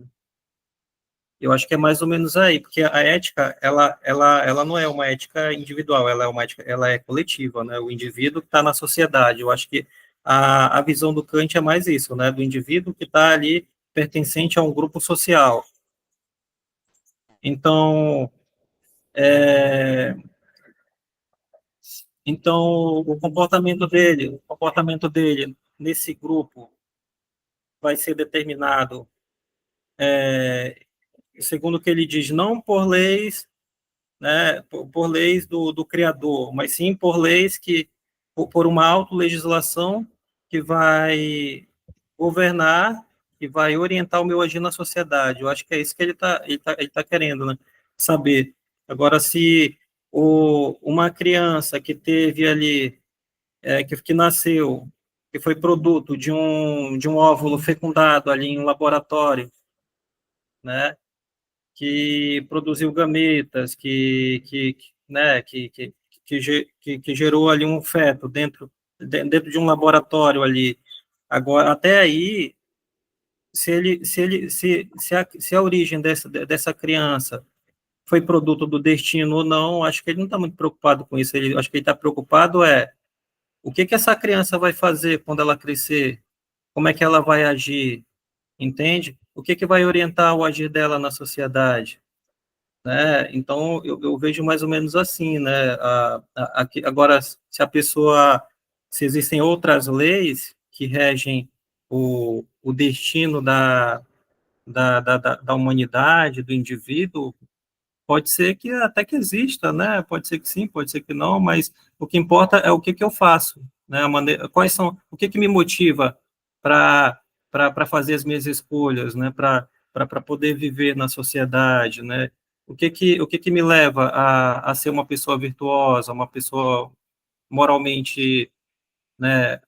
Eu acho que é mais ou menos aí, porque a ética, ela não é uma ética individual, ela é uma ética, ela é coletiva, né? O indivíduo que está na sociedade. Eu acho que a visão do Kant é mais isso, né? Do indivíduo que está ali pertencente a um grupo social. Então, então o comportamento dele nesse grupo vai ser determinado, segundo o que ele diz, não por leis, né, por leis do Criador, mas sim por leis por uma autolegislação que vai governar, que vai orientar o meu agir na sociedade. Eu acho que é isso que ele tá querendo, né, saber. Agora, se uma criança que teve ali, que nasceu, que foi produto de um óvulo fecundado ali em um laboratório, né, que produziu gametas, né, que gerou ali um feto dentro de um laboratório ali. Agora, até aí, se a origem dessa criança foi produto do destino ou não, acho que ele não está muito preocupado com isso. Acho que ele está preocupado o que essa criança vai fazer quando ela crescer, como é que ela vai agir, entende? O que vai orientar o agir dela na sociedade, né? Então, eu vejo mais ou menos assim, né? Agora, se existem outras leis que regem o destino da humanidade, do indivíduo, pode ser que até que exista, né? Pode ser que sim, pode ser que não, mas o que importa é o que eu faço, né? O que me motiva para fazer as minhas escolhas, né? Para poder viver na sociedade, né? O que me leva a ser uma pessoa virtuosa, uma pessoa moralmente, né,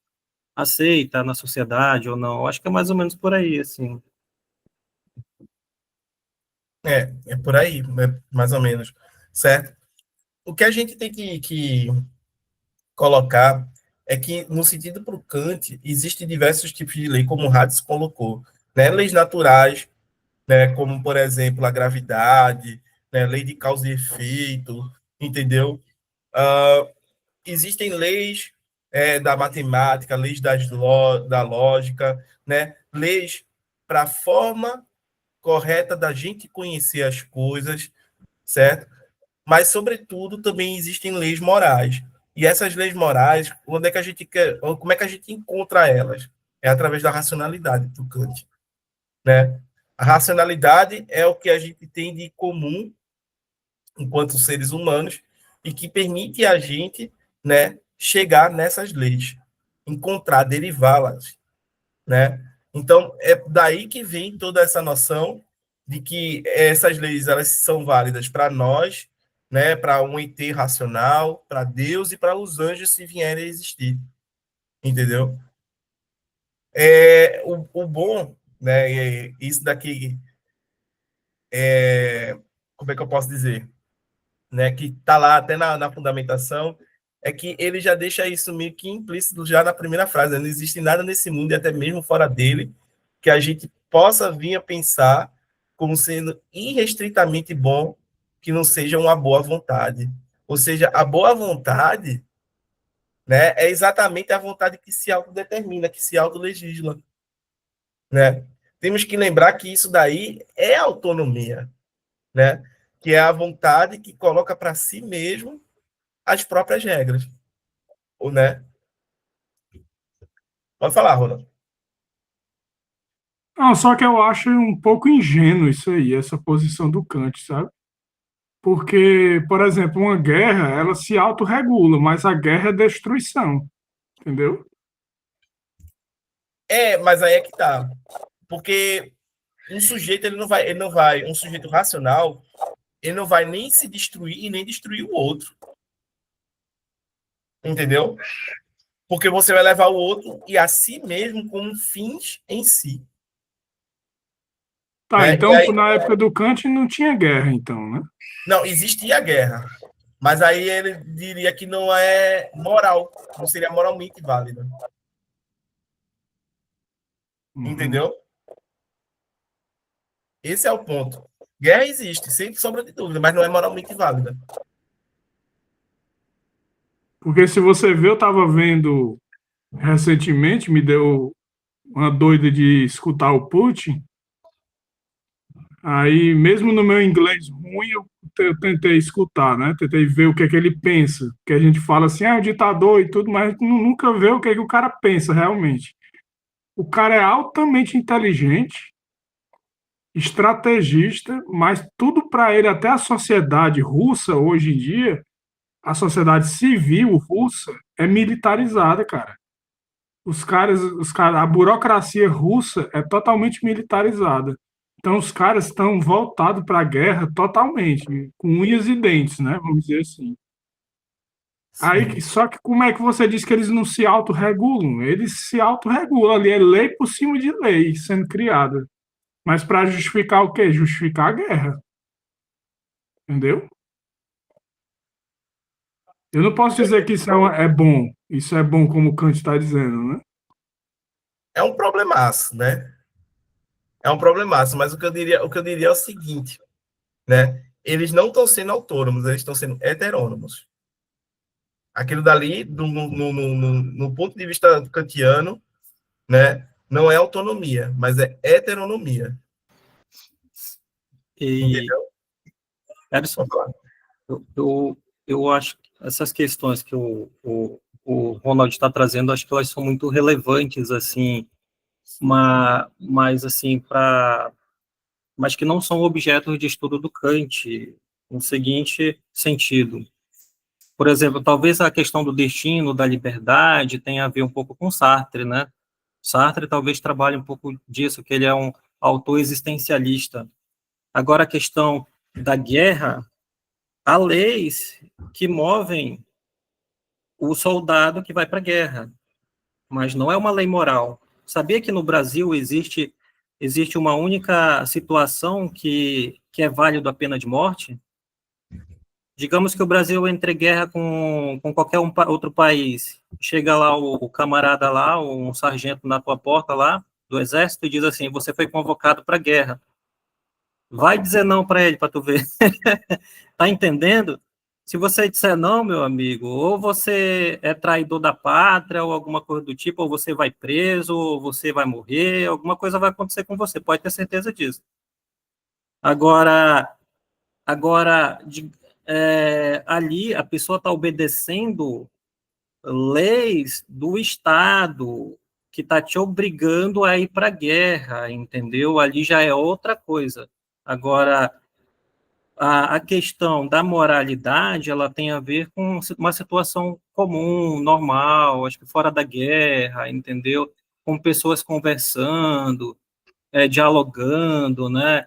aceita na sociedade ou não? Acho que é mais ou menos por aí, assim. É por aí, mais ou menos, certo? O que a gente tem que colocar é que, no sentido para o Kant, existem diversos tipos de lei, como o Hades colocou, né? Leis naturais, né? Como, por exemplo, a gravidade, né? Lei de causa e efeito, entendeu? Existem leis da matemática, leis da lógica, né? Leis para a forma correta da gente conhecer as coisas, certo? Mas, sobretudo, também existem leis morais. E essas leis morais, onde é que a gente quer, como é que a gente encontra elas? É através da racionalidade do Kant, né? A racionalidade é o que a gente tem de comum enquanto seres humanos e que permite a gente, né, chegar nessas leis, encontrar, derivá-las, né? Então, é daí que vem toda essa noção de que essas leis elas são válidas para nós, né, para um ET racional, para Deus e para os anjos se vierem a existir, entendeu? O bom, né, isso daqui, como é que eu posso dizer? Né, que está lá até na fundamentação, é que ele já deixa isso meio que implícito já na primeira frase, né? Não existe nada nesse mundo, e até mesmo fora dele, que a gente possa vir a pensar como sendo irrestritamente bom, que não seja uma boa vontade. Ou seja, a boa vontade, né, é exatamente a vontade que se autodetermina, que se autolegisla, né? Temos que lembrar que isso daí é autonomia, né? Que é a vontade que coloca para si mesmo as próprias regras, ou, né? Pode falar, Ronald. Não, só que eu acho um pouco ingênuo isso aí, essa posição do Kant, sabe? Porque, por exemplo, uma guerra, ela se autorregula, mas a guerra é destruição, entendeu? Mas aí é que tá. Porque um sujeito, um sujeito racional, ele não vai nem se destruir e nem destruir o outro. Entendeu? Porque você vai levar o outro e a si mesmo como fins em si. Tá, Né? então na época do Kant não tinha guerra, então, né? Não, existia a guerra. Mas aí ele diria que não é moral, não seria moralmente válida. Entendeu? Esse é o ponto. Guerra existe, sem sombra de dúvida, mas não é moralmente válida. Porque se você vê, eu estava vendo recentemente, me deu uma doida de escutar o Putin. Aí, mesmo no meu inglês ruim, eu tentei escutar, né? Tentei ver o que é que ele pensa. Que a gente fala assim, o ditador e tudo, mas nunca vê o que é que o cara pensa realmente. O cara é altamente inteligente, estrategista, mas tudo para ele, até a sociedade russa hoje em dia, a sociedade civil russa é militarizada, cara. A burocracia russa é totalmente militarizada. Então, os caras estão voltados para a guerra totalmente, com unhas e dentes, né? Vamos dizer assim. Aí, só que como é que você diz que eles não se autorregulam? Eles se autorregulam ali, é lei por cima de lei sendo criada. Mas para justificar o quê? Justificar a guerra. Entendeu? Eu não posso dizer que isso é bom. Isso é bom, como o Kant está dizendo, né? É um problemaço, né? É um problemaço, mas o que eu diria é o seguinte, né? Eles não estão sendo autônomos, eles estão sendo heterônomos. Aquilo dali, no ponto de vista kantiano, né, não é autonomia, mas é heteronomia. E, Entendeu? Edson, Vamos lá. eu acho que essas questões que o Ronald está trazendo, acho que elas são muito relevantes, assim, mas assim, mas que não são objetos de estudo do Kant, no seguinte sentido. Por exemplo, talvez a questão do destino, da liberdade, tenha a ver um pouco com Sartre, né? Sartre talvez trabalhe um pouco disso, que ele é um autor existencialista. Agora, a questão da guerra, há leis que movem o soldado que vai para a guerra, mas não é uma lei moral. Sabia que no Brasil existe uma única situação que é válido a pena de morte? Digamos que o Brasil entre guerra com qualquer outro país. Chega lá o camarada lá, um sargento na tua porta lá, do exército, e diz assim, você foi convocado para a guerra. Vai dizer não para ele, para tu ver. Tá entendendo? Se você disser não, meu amigo, ou você é traidor da pátria, ou alguma coisa do tipo, ou você vai preso, ou você vai morrer, alguma coisa vai acontecer com você, pode ter certeza disso. Agora, agora ali a pessoa está obedecendo leis do Estado que está te obrigando a ir para a guerra, entendeu? Ali já é outra coisa. Agora, a questão da moralidade, ela tem a ver com uma situação comum, normal, acho que fora da guerra, entendeu? Com pessoas conversando, dialogando, né?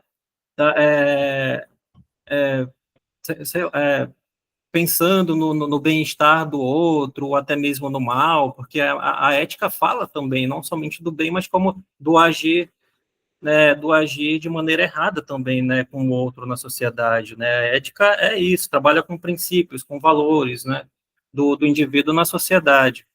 Tá, pensando no bem-estar do outro, ou até mesmo no mal, porque a ética fala também, não somente do bem, mas como do agir, né, do agir de maneira errada também, né, com o outro na sociedade, né? A ética é isso, trabalha com princípios, com valores, né, do indivíduo na sociedade.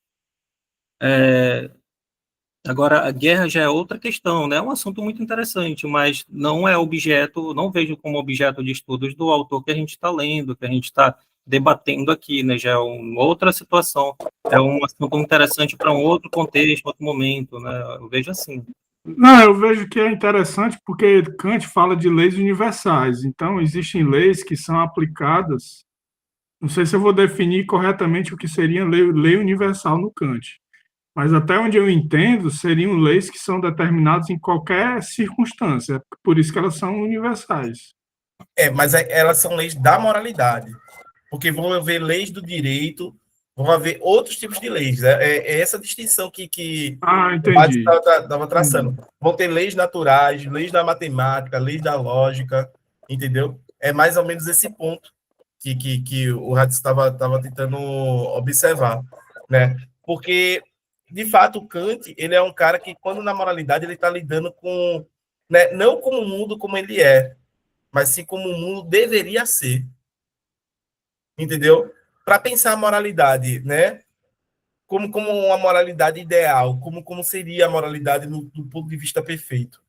Agora, a guerra já é outra questão, né? É um assunto muito interessante, mas não é objeto, não vejo como objeto de estudos do autor que a gente está lendo, que a gente está debatendo aqui, né? Já é uma outra situação, é um assunto interessante para um outro contexto, outro momento, né? Eu vejo assim. Não, eu vejo que é interessante porque Kant fala de leis universais. Então, existem leis que são aplicadas. Não sei se eu vou definir corretamente o que seria lei universal no Kant, mas até onde eu entendo, seriam leis que são determinadas em qualquer circunstância. Por isso que elas são universais. Mas elas são leis da moralidade, porque vão haver leis do direito, vão haver outros tipos de leis. É essa distinção que Ah, o Max entendi. estava traçando. Vão ter leis naturais, leis da matemática, leis da lógica, entendeu? É mais ou menos esse ponto que o Ratz estava tentando observar, né? Porque, de fato, o Kant, ele é um cara que, quando na moralidade, ele está lidando com, né, não como o mundo como ele é, mas sim como o mundo deveria ser, entendeu? Para pensar a moralidade, né? Como uma moralidade ideal, como seria a moralidade do ponto de vista perfeito.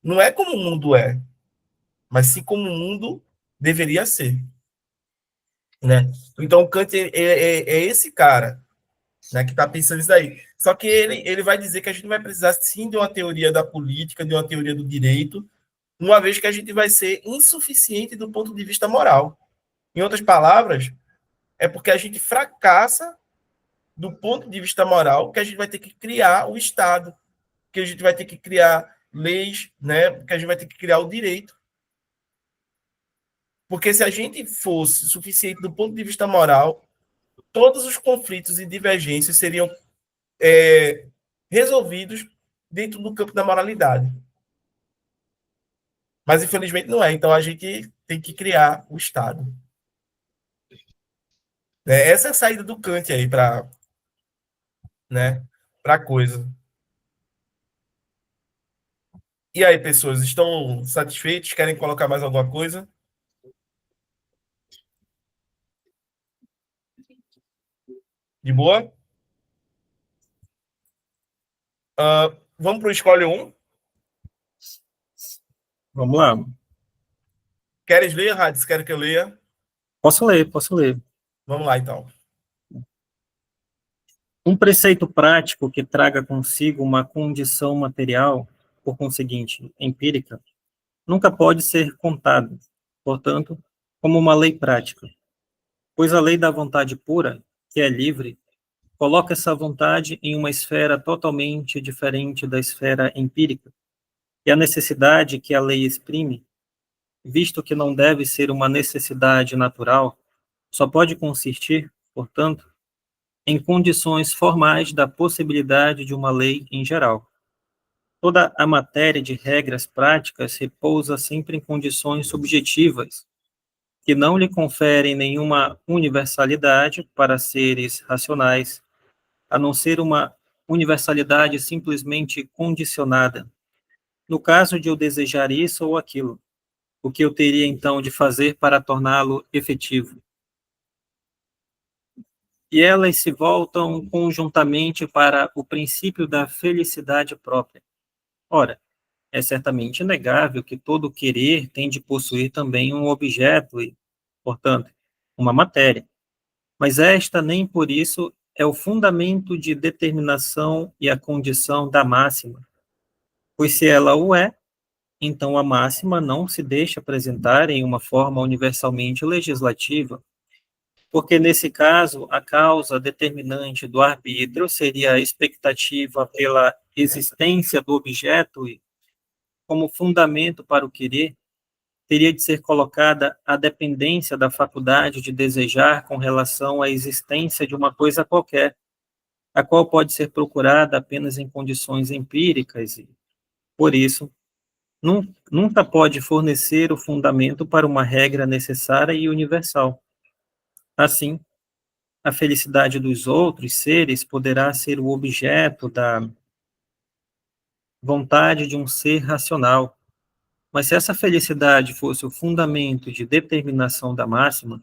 Não é como o mundo é, mas sim como o mundo deveria ser, né? Então, o Kant é esse cara, né, que está pensando isso aí. Só que ele vai dizer que a gente vai precisar, sim, de uma teoria da política, de uma teoria do direito, uma vez que a gente vai ser insuficiente do ponto de vista moral. Em outras palavras, é porque a gente fracassa do ponto de vista moral que a gente vai ter que criar o Estado, que a gente vai ter que criar leis, né? Que a gente vai ter que criar o direito. Porque se a gente fosse suficiente do ponto de vista moral, todos os conflitos e divergências seriam resolvidos dentro do campo da moralidade. Mas infelizmente não é. Então a gente tem que criar o Estado. Essa é a saída do Kant aí para, né, para a coisa. E aí, pessoas, estão satisfeitos? Querem colocar mais alguma coisa? De boa? Vamos para o escolhe um. Vamos lá. Queres ler, Hades? Quer que eu leia? Posso ler, posso ler. Vamos lá, então. Um preceito prático que traga consigo uma condição material, por conseguinte, empírica, nunca pode ser contado, portanto, como uma lei prática, pois a lei da vontade pura, que é livre, coloca essa vontade em uma esfera totalmente diferente da esfera empírica, e a necessidade que a lei exprime, visto que não deve ser uma necessidade natural, só pode consistir, portanto, em condições formais da possibilidade de uma lei em geral. Toda a matéria de regras práticas repousa sempre em condições subjetivas, que não lhe conferem nenhuma universalidade para seres racionais, a não ser uma universalidade simplesmente condicionada. No caso de eu desejar isso ou aquilo, o que eu teria então de fazer para torná-lo efetivo? E elas se voltam conjuntamente para o princípio da felicidade própria. Ora, é certamente inegável que todo querer tem de possuir também um objeto e, portanto, uma matéria. Mas esta nem por isso é o fundamento de determinação e a condição da máxima, pois se ela o é, então a máxima não se deixa apresentar em uma forma universalmente legislativa, porque nesse caso a causa determinante do arbítrio seria a expectativa pela existência do objeto e, como fundamento para o querer, teria de ser colocada a dependência da faculdade de desejar com relação à existência de uma coisa qualquer, a qual pode ser procurada apenas em condições empíricas e, por isso, nunca pode fornecer o fundamento para uma regra necessária e universal. Assim, a felicidade dos outros seres poderá ser o objeto da vontade de um ser racional, mas se essa felicidade fosse o fundamento de determinação da máxima,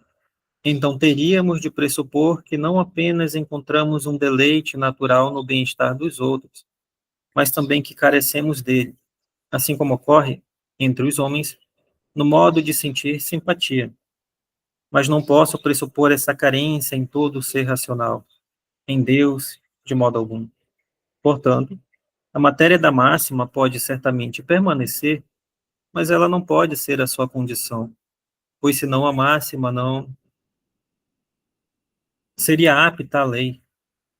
então teríamos de pressupor que não apenas encontramos um deleite natural no bem-estar dos outros, mas também que carecemos dele, assim como ocorre entre os homens no modo de sentir simpatia. Mas não posso pressupor essa carência em todo ser racional, em Deus, de modo algum. Portanto, a matéria da máxima pode certamente permanecer, mas ela não pode ser a sua condição, pois senão a máxima não seria apta à lei.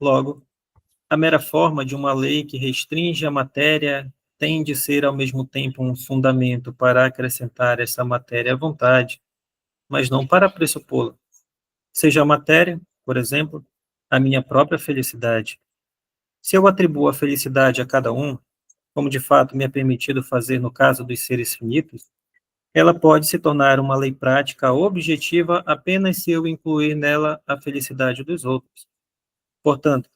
Logo, a mera forma de uma lei que restringe a matéria tem de ser ao mesmo tempo um fundamento para acrescentar essa matéria à vontade, mas não para pressupô-la. Seja a matéria, por exemplo, a minha própria felicidade. Se eu atribuo a felicidade a cada um, como de fato me é permitido fazer no caso dos seres finitos, ela pode se tornar uma lei prática objetiva apenas se eu incluir nela a felicidade dos outros. Portanto,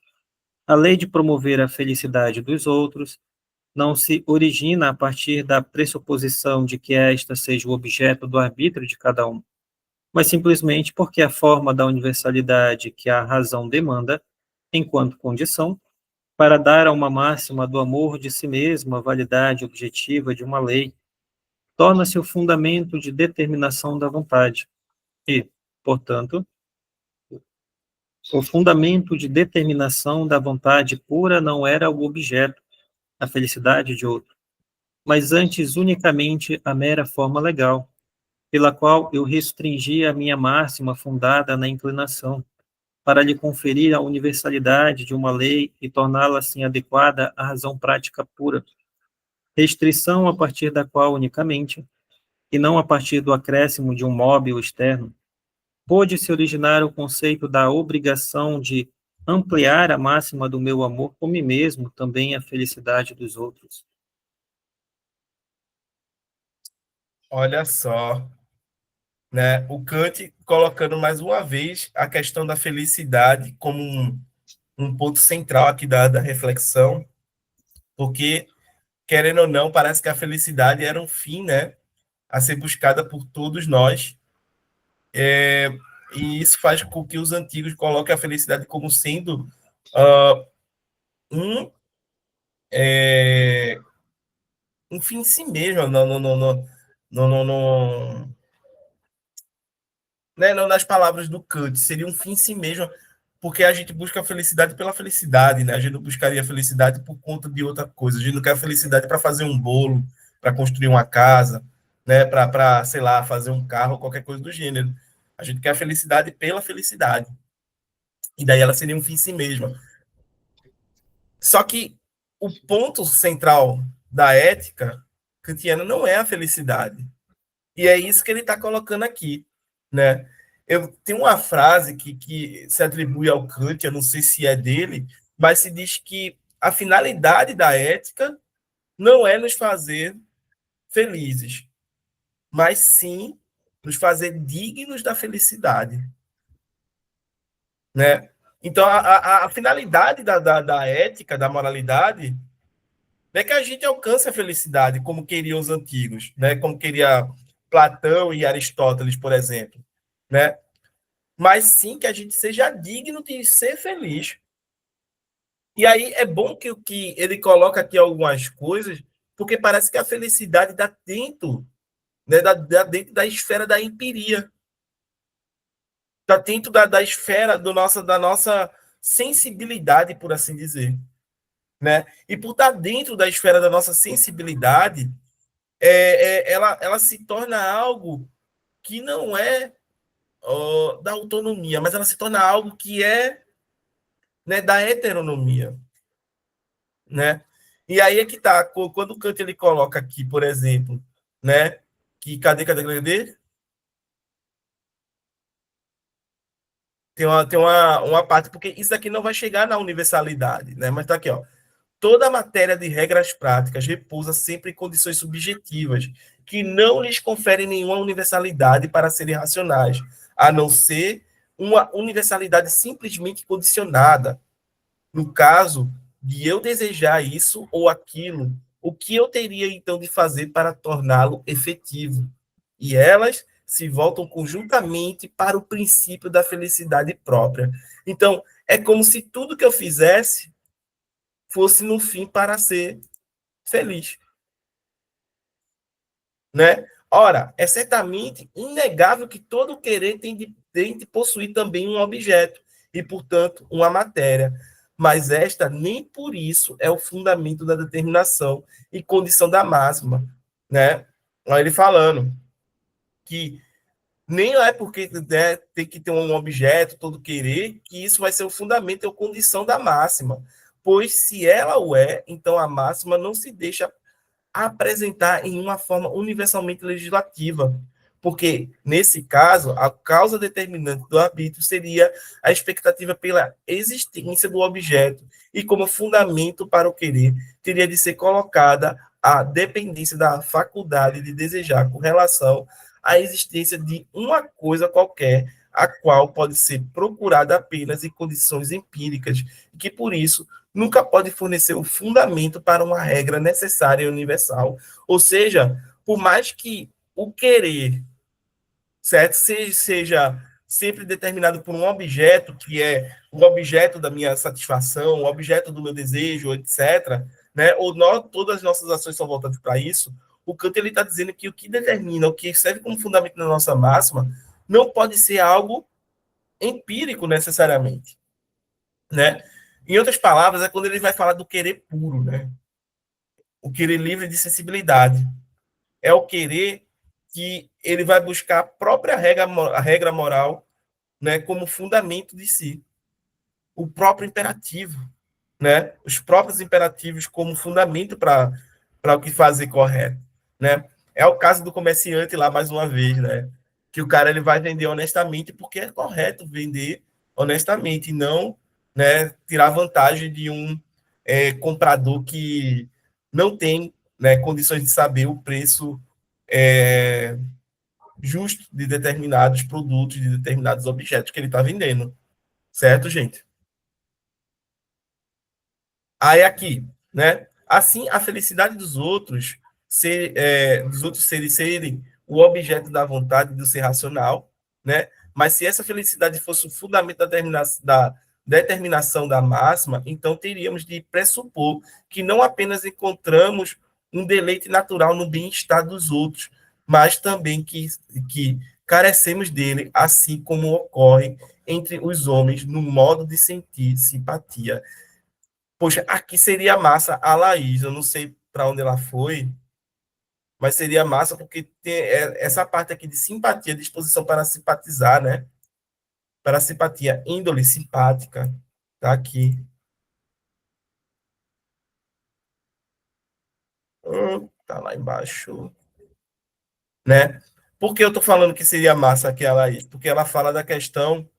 a lei de promover a felicidade dos outros não se origina a partir da pressuposição de que esta seja o objeto do arbítrio de cada um, mas simplesmente porque a forma da universalidade que a razão demanda, enquanto condição, para dar a uma máxima do amor de si mesmo a validade objetiva de uma lei, torna-se o fundamento de determinação da vontade e, portanto, o fundamento de determinação da vontade pura não era o objeto, a felicidade de outro, mas antes unicamente a mera forma legal, pela qual eu restringi a minha máxima fundada na inclinação, para lhe conferir a universalidade de uma lei e torná-la assim adequada à razão prática pura, restrição a partir da qual unicamente, e não a partir do acréscimo de um móvel externo, pôde se originar o conceito da obrigação de ampliar a máxima do meu amor por mim mesmo, também a felicidade dos outros. Olha só, né? O Kant colocando mais uma vez a questão da felicidade como um ponto central aqui da reflexão, porque, querendo ou não, parece que a felicidade era um fim, né? A ser buscada por todos nós. E isso faz com que os antigos coloquem a felicidade como sendo um, um fim em si mesmo, no, né, não nas palavras do Kant, seria um fim em si mesmo, porque a gente busca a felicidade pela felicidade, né? A gente não buscaria a felicidade por conta de outra coisa. A gente não quer a felicidade para fazer um bolo, para construir uma casa, né? Para, sei lá, fazer um carro, qualquer coisa do gênero. A gente quer a felicidade pela felicidade. E daí ela seria um fim em si mesma. Só que o ponto central da ética kantiana não é a felicidade. E é isso que ele está colocando aqui, né? Eu tenho uma frase que se atribui ao Kant, eu não sei se é dele, mas se diz que a finalidade da ética não é nos fazer felizes, mas sim nos fazer dignos da felicidade, né? Então, a finalidade da ética, da moralidade, não é que a gente alcance a felicidade, como queriam os antigos, né? Como queria Platão e Aristóteles, por exemplo, né? Mas sim que a gente seja digno de ser feliz. E aí é bom que ele coloca aqui algumas coisas, porque parece que a felicidade dá dentro, né? Dentro da esfera da empiria, dá dentro da esfera da nossa sensibilidade, por assim dizer, né? E por estar dentro da esfera da nossa sensibilidade, ela se torna algo que não é da autonomia, mas ela se torna algo que é, né, da heteronomia, né? E aí é que tá, quando o Kant ele coloca aqui, por exemplo, né, que cadê? Tem uma parte, porque isso aqui não vai chegar na universalidade, né? Mas tá aqui, ó. Toda matéria de regras práticas repousa sempre em condições subjetivas, que não lhes conferem nenhuma universalidade para serem racionais, a não ser uma universalidade simplesmente condicionada. No caso de eu desejar isso ou aquilo, o que eu teria então de fazer para torná-lo efetivo? E elas se voltam conjuntamente para o princípio da felicidade própria. Então, é como se tudo que eu fizesse fosse no fim para ser feliz, né? Ora, é certamente inegável que todo querer tem de possuir também um objeto e, portanto, uma matéria, mas esta nem por isso é o fundamento da determinação e condição da máxima, né? Olha ele falando que nem é porque, né, tem que ter um objeto, todo querer, que isso vai ser o fundamento ou condição da máxima, pois se ela o é, então a máxima não se deixa apresentar em uma forma universalmente legislativa, porque, nesse caso, a causa determinante do arbítrio seria a expectativa pela existência do objeto, e como fundamento para o querer, teria de ser colocada a dependência da faculdade de desejar com relação à existência de uma coisa qualquer, a qual pode ser procurada apenas em condições empíricas, e que, por isso, nunca pode fornecer o fundamento para uma regra necessária e universal. Ou seja, por mais que o querer, certo, seja sempre determinado por um objeto, que é o objeto da minha satisfação, o objeto do meu desejo, etc., né, ou todas as nossas ações são voltadas para isso, o Kant está dizendo que o que determina, o que serve como fundamento da nossa máxima, não pode ser algo empírico necessariamente, né? Em outras palavras, é quando ele vai falar do querer puro, né? O querer livre de sensibilidade. É o querer que ele vai buscar a própria regra moral, né, como fundamento de si. O próprio imperativo, né? Os próprios imperativos como fundamento para o que fazer correto, né? É o caso do comerciante lá, mais uma vez, né? Que o cara ele vai vender honestamente porque é correto vender honestamente e não, né, tirar vantagem de um comprador que não tem, né, condições de saber o preço é, justo de determinados produtos, de determinados objetos que ele está vendendo. Certo, gente? Aí aqui, né? Assim, a felicidade dos outros seres serem o objeto da vontade do ser racional, né? Mas se essa felicidade fosse o fundamento da determinação da máxima, então teríamos de pressupor que não apenas encontramos um deleite natural no bem-estar dos outros, mas também que carecemos dele, assim como ocorre entre os homens no modo de sentir simpatia. Poxa, aqui seria massa a Laís, eu não sei para onde ela foi, mas seria massa porque tem essa parte aqui de simpatia, disposição para simpatizar, né? Para simpatia, índole simpática, tá aqui. Tá lá embaixo, né? Por que eu tô falando que seria massa aqui a Laís? Porque ela fala da questão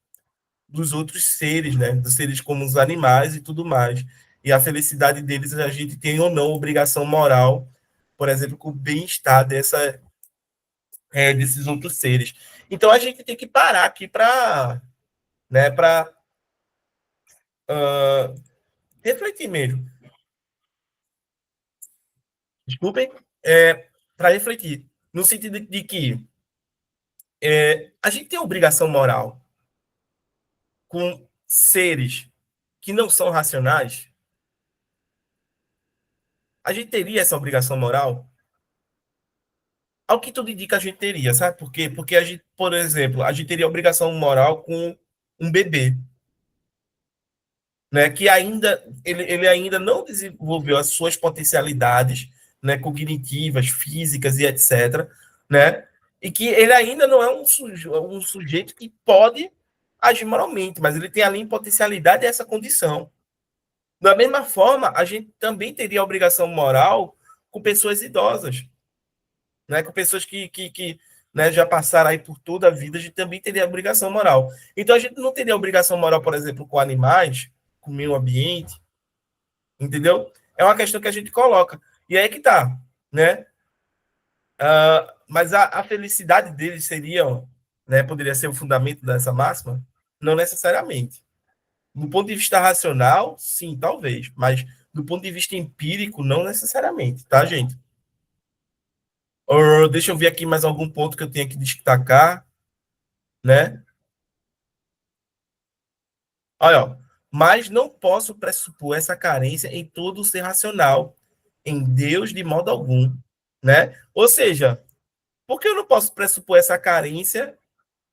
dos outros seres, né? Dos seres como os animais e tudo mais. E a felicidade deles, a gente tem ou não obrigação moral, por exemplo, com o bem-estar desses outros seres. Então a gente tem que parar aqui para, né, para refletir mesmo. Desculpem, para refletir, no sentido de que a gente tem obrigação moral com seres que não são racionais. A gente teria essa obrigação moral? Ao que tudo indica, a gente teria, sabe por quê? Porque a gente, por exemplo, a gente teria obrigação moral com um bebê, né? Que ainda ele ainda não desenvolveu as suas potencialidades, né, cognitivas, físicas e etc, né? E que ele ainda não é um sujeito que pode agir moralmente, mas ele tem ali em potencialidade essa condição. Da mesma forma, a gente também teria a obrigação moral com pessoas idosas, né? Com pessoas que né, já passaram aí por toda a vida, a gente também teria a obrigação moral. Então, a gente não teria a obrigação moral, por exemplo, com animais, com o meio ambiente, entendeu? É uma questão que a gente coloca. E aí que tá, né? Mas a felicidade deles seria, né, poderia ser o fundamento dessa máxima? Não necessariamente. Do ponto de vista racional, sim, talvez, mas do ponto de vista empírico, não necessariamente, tá, gente? Deixa eu ver aqui mais algum ponto que eu tenho que destacar, né? Olha, ó, mas não posso pressupor essa carência em todo o ser racional, em Deus de modo algum, né? Ou seja, por que eu não posso pressupor essa carência,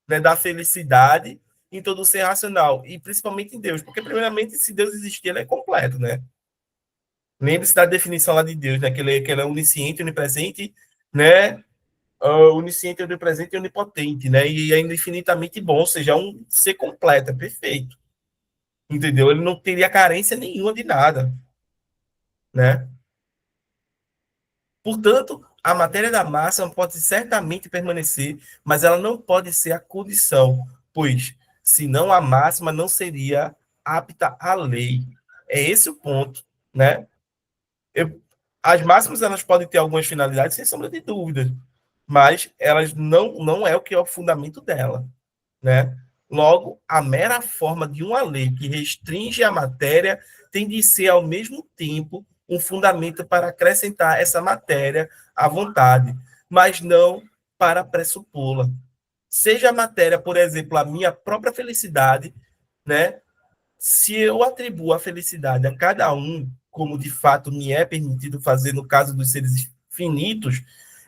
né, da felicidade em todo o ser racional, e principalmente em Deus? Porque, primeiramente, se Deus existir, ele é completo, né? Lembre-se da definição lá de Deus, né? Que ele é onisciente, onipresente, né? Onisciente, onipresente e onipotente, né? E ainda infinitamente bom, ou seja, um ser completo, é perfeito. Entendeu? Ele não teria carência nenhuma de nada, né? Portanto, a matéria da massa pode certamente permanecer, mas ela não pode ser a condição, pois, senão a máxima não seria apta à lei. É esse o ponto, né? As máximas, elas podem ter algumas finalidades, sem sombra de dúvida, mas elas não é o que é o fundamento dela, né? Logo, a mera forma de uma lei que restringe a matéria tem de ser, ao mesmo tempo, um fundamento para acrescentar essa matéria à vontade, mas não para pressupô-la. Seja a matéria, por exemplo, a minha própria felicidade, né? Se eu atribuo a felicidade a cada um, como de fato me é permitido fazer no caso dos seres finitos,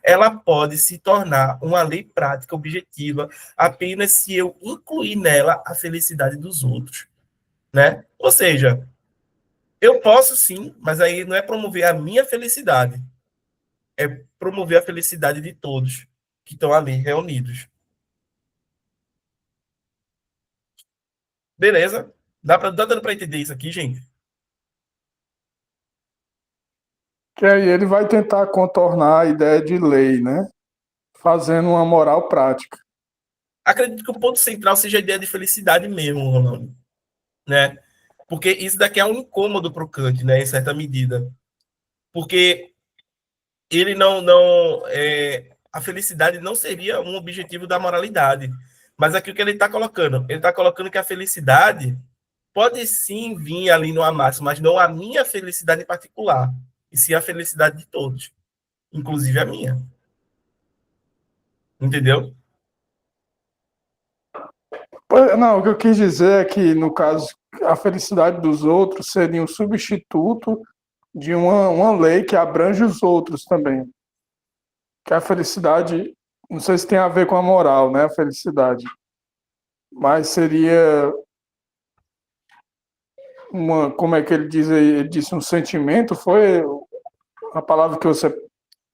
ela pode se tornar uma lei prática objetiva apenas se eu incluir nela a felicidade dos outros, né? Ou seja, eu posso sim, mas aí não é promover a minha felicidade, é promover a felicidade de todos que estão ali reunidos. Beleza? Tá dando para entender isso aqui, gente? Que aí ele vai tentar contornar a ideia de lei, né? Fazendo uma moral prática. Acredito que o ponto central seja a ideia de felicidade mesmo, Ronaldo, né? Porque isso daqui é um incômodo para o Kant, né, em certa medida. Porque ele a felicidade não seria um objetivo da moralidade. Mas aqui o que ele está colocando? Ele está colocando que a felicidade pode sim vir ali no máxima, mas não a minha felicidade em particular, e sim a felicidade de todos, inclusive a minha. Entendeu? Não, o que eu quis dizer é que, no caso, a felicidade dos outros seria um substituto de uma lei que abrange os outros também. Que a felicidade, não sei se tem a ver com a moral, né? A felicidade. Mas seria como é que ele diz aí? Ele disse um sentimento, foi a palavra que você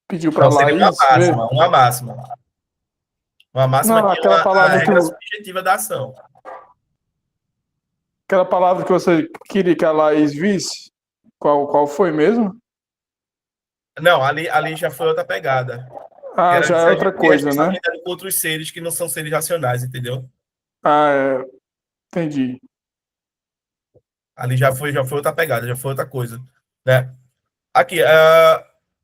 pediu para Não, seria uma Laís ver? máxima, uma máxima. Uma máxima Não, que é aquela a palavra regra subjetiva da ação. que você queria que a Laís visse, qual foi mesmo? Não, ali já foi outra pegada. Ah, Era já é se a outra gente tem coisa, né? responsabilidade com outros seres que não são seres racionais, entendeu? Ah, entendi. Ali já foi outra pegada, já foi outra coisa, né? Aqui,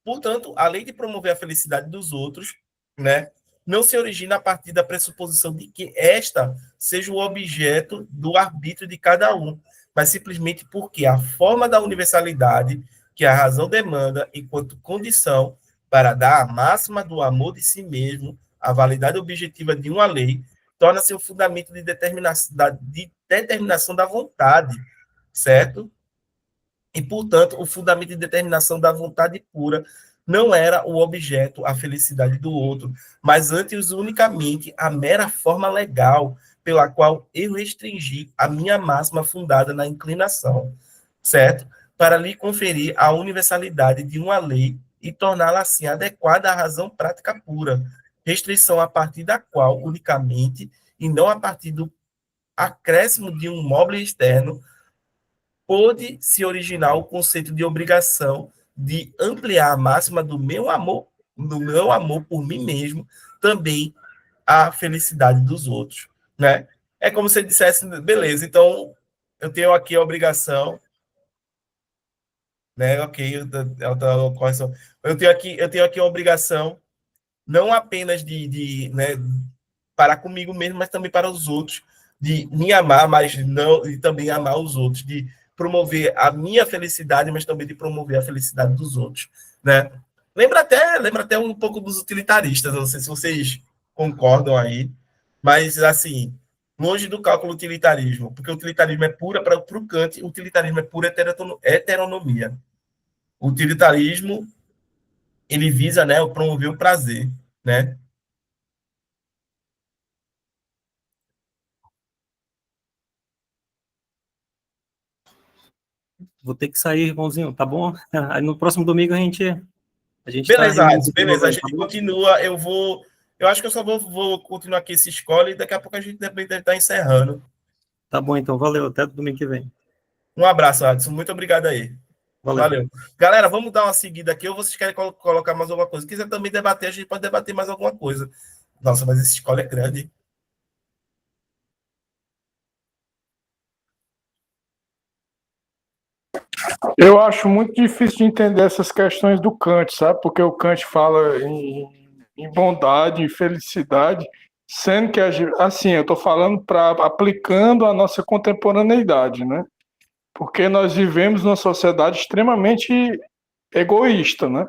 portanto, a lei de promover a felicidade dos outros, né, não se origina a partir da pressuposição de que esta seja o objeto do arbítrio de cada um, mas simplesmente porque a forma da universalidade que a razão demanda enquanto condição para dar a máxima do amor de si mesmo, a validade objetiva de uma lei, torna-se o fundamento de determinação da vontade, certo? E, portanto, o fundamento de determinação da vontade pura não era o objeto, a felicidade do outro, mas antes unicamente a mera forma legal pela qual eu restringi a minha máxima fundada na inclinação, certo? Para lhe conferir a universalidade de uma lei e torná-la assim adequada à razão prática pura, restrição a partir da qual unicamente e não a partir do acréscimo de um móvel externo pôde se originar o conceito de obrigação de ampliar a máxima do meu amor por mim mesmo, também a felicidade dos outros, né? É como se ele dissesse, beleza, então eu tenho aqui a obrigação, né? Ok, correção. Eu tenho aqui a obrigação não apenas né, para comigo mesmo, mas também para os outros, de me amar, mas não e também amar os outros, de promover a minha felicidade, mas também de promover a felicidade dos outros, né? Lembra até um pouco dos utilitaristas, não sei se vocês concordam aí, mas assim, longe do cálculo utilitarismo, porque o utilitarismo é pura para o Kant, o utilitarismo é pura heteronomia. O utilitarismo ele visa, né, promover o prazer, né? Vou ter que sair, irmãozinho, tá bom? Aí no próximo domingo a gente tá Beleza, reunido Ades, de novo beleza. A aí, tá gente bom? continua. Eu acho que eu só vou continuar aqui essa escola e daqui a pouco a gente deve estar encerrando. Tá bom, então, valeu, até domingo que vem. Um abraço, Adson. Muito obrigado aí. Valeu. Valeu. Galera, vamos dar uma seguida aqui ou vocês querem colocar mais alguma coisa? Se quiser também debater, a gente pode debater mais alguma coisa. Nossa, mas essa escola é grande. Eu acho muito difícil de entender essas questões do Kant, sabe? Porque o Kant fala em bondade, em felicidade, sendo que, assim, eu estou falando para aplicando a nossa contemporaneidade, né? Porque nós vivemos numa sociedade extremamente egoísta, né?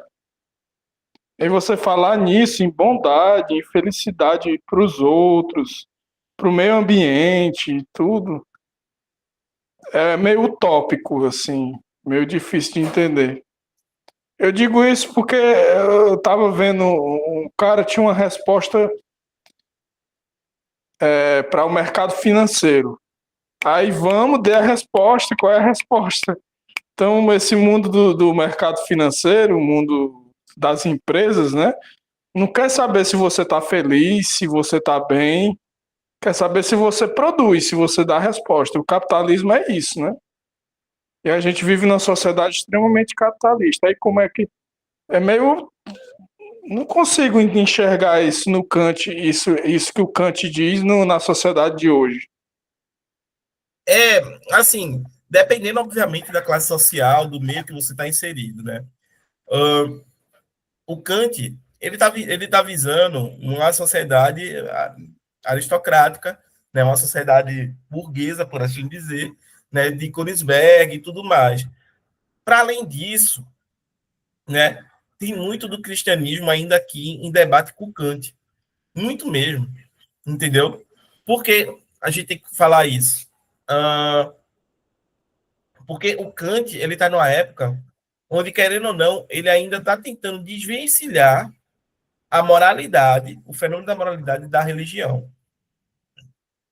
E você falar nisso, em bondade, em felicidade para os outros, para o meio ambiente, tudo, é meio utópico, assim, meio difícil de entender. Eu digo isso porque eu estava vendo um cara tinha uma resposta para o mercado financeiro. Aí vamos dar a resposta. Qual é a resposta? Então, esse mundo do mercado financeiro, o mundo das empresas, né? Não quer saber se você está feliz, se você está bem, quer saber se você produz, se você dá a resposta. O capitalismo é isso, né? E a gente vive numa sociedade extremamente capitalista. Aí como é que. É meio. Não consigo enxergar isso no Kant, isso que o Kant diz na sociedade de hoje. É, assim, dependendo, obviamente, da classe social, do meio que você está inserido, né? O Kant, ele tá visando uma sociedade aristocrática, né? Uma sociedade burguesa, por assim dizer, né? De Königsberg e tudo mais. Para além disso, né, tem muito do cristianismo ainda aqui em debate com Kant. Muito mesmo, entendeu? Porque a gente tem que falar isso. Porque o Kant, ele está numa época onde, querendo ou não, ele ainda está tentando desvencilhar a moralidade, o fenômeno da moralidade da religião,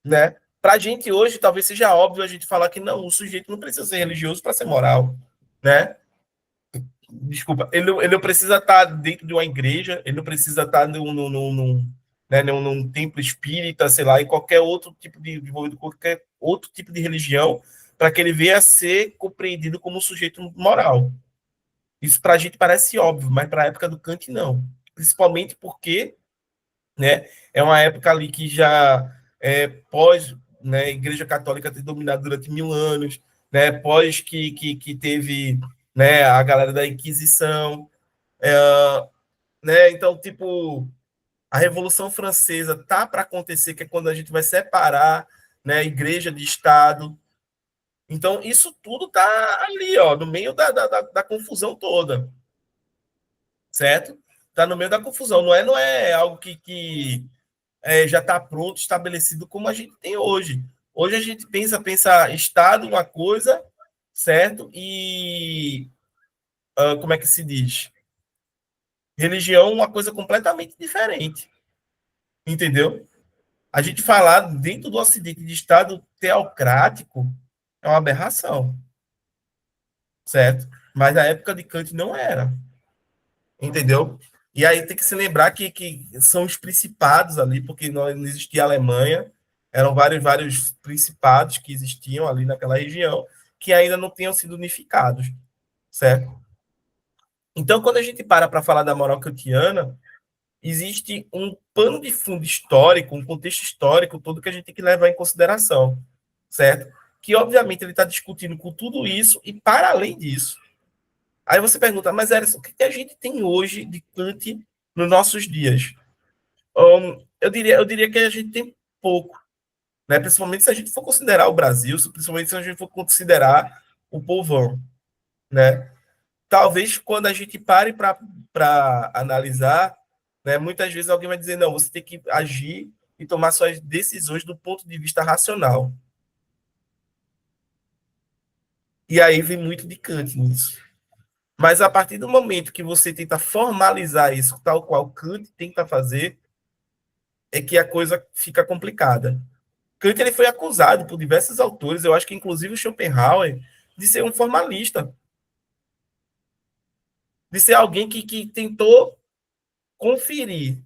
né? Para a gente hoje, talvez seja óbvio a gente falar que não, o sujeito não precisa ser religioso para ser moral, né? Desculpa, ele não precisa estar dentro de uma igreja, ele não precisa estar né, num templo espírita, sei lá, em qualquer outro tipo qualquer outro tipo de religião, para que ele venha a ser compreendido como um sujeito moral. Isso para a gente parece óbvio, mas para a época do Kant não. Principalmente porque, né, é uma época ali que já é pós, né, a Igreja Católica ter dominado durante 1000 anos, né, pós que teve, né, a galera da Inquisição, né, então, tipo, a Revolução Francesa tá para acontecer, que é quando a gente vai separar, né, Igreja de Estado. Então, isso tudo tá ali, ó, no meio da confusão toda, certo? Tá no meio da confusão, não é algo que já está pronto, estabelecido como a gente tem hoje. Hoje a gente pensa Estado uma coisa, certo? E como é que se diz? Religião uma coisa completamente diferente, entendeu? A gente falar dentro do Ocidente de Estado teocrático é uma aberração, certo? Mas na época de Kant não era, entendeu? E aí tem que se lembrar que são os principados ali, porque não existia Alemanha, eram vários principados que existiam ali naquela região, que ainda não tinham sido unificados, certo? Então, quando a gente para falar da moral kantiana, existe um pano de fundo histórico, um contexto histórico todo que a gente tem que levar em consideração, certo? Que, obviamente, ele está discutindo com tudo isso e, para além disso, aí você pergunta, mas Erison, o que a gente tem hoje de Kant nos nossos dias? Eu diria que a gente tem pouco, né? Principalmente se a gente for considerar o Brasil, principalmente se a gente for considerar o povão, né? Talvez quando a gente pare para analisar, né, muitas vezes alguém vai dizer, não, você tem que agir e tomar suas decisões do ponto de vista racional. E aí vem muito de Kant nisso. Mas a partir do momento que você tenta formalizar isso, tal qual Kant tenta fazer, é que a coisa fica complicada. Kant ele foi acusado por diversos autores, eu acho que inclusive o Schopenhauer, de ser um formalista, de ser alguém que tentou conferir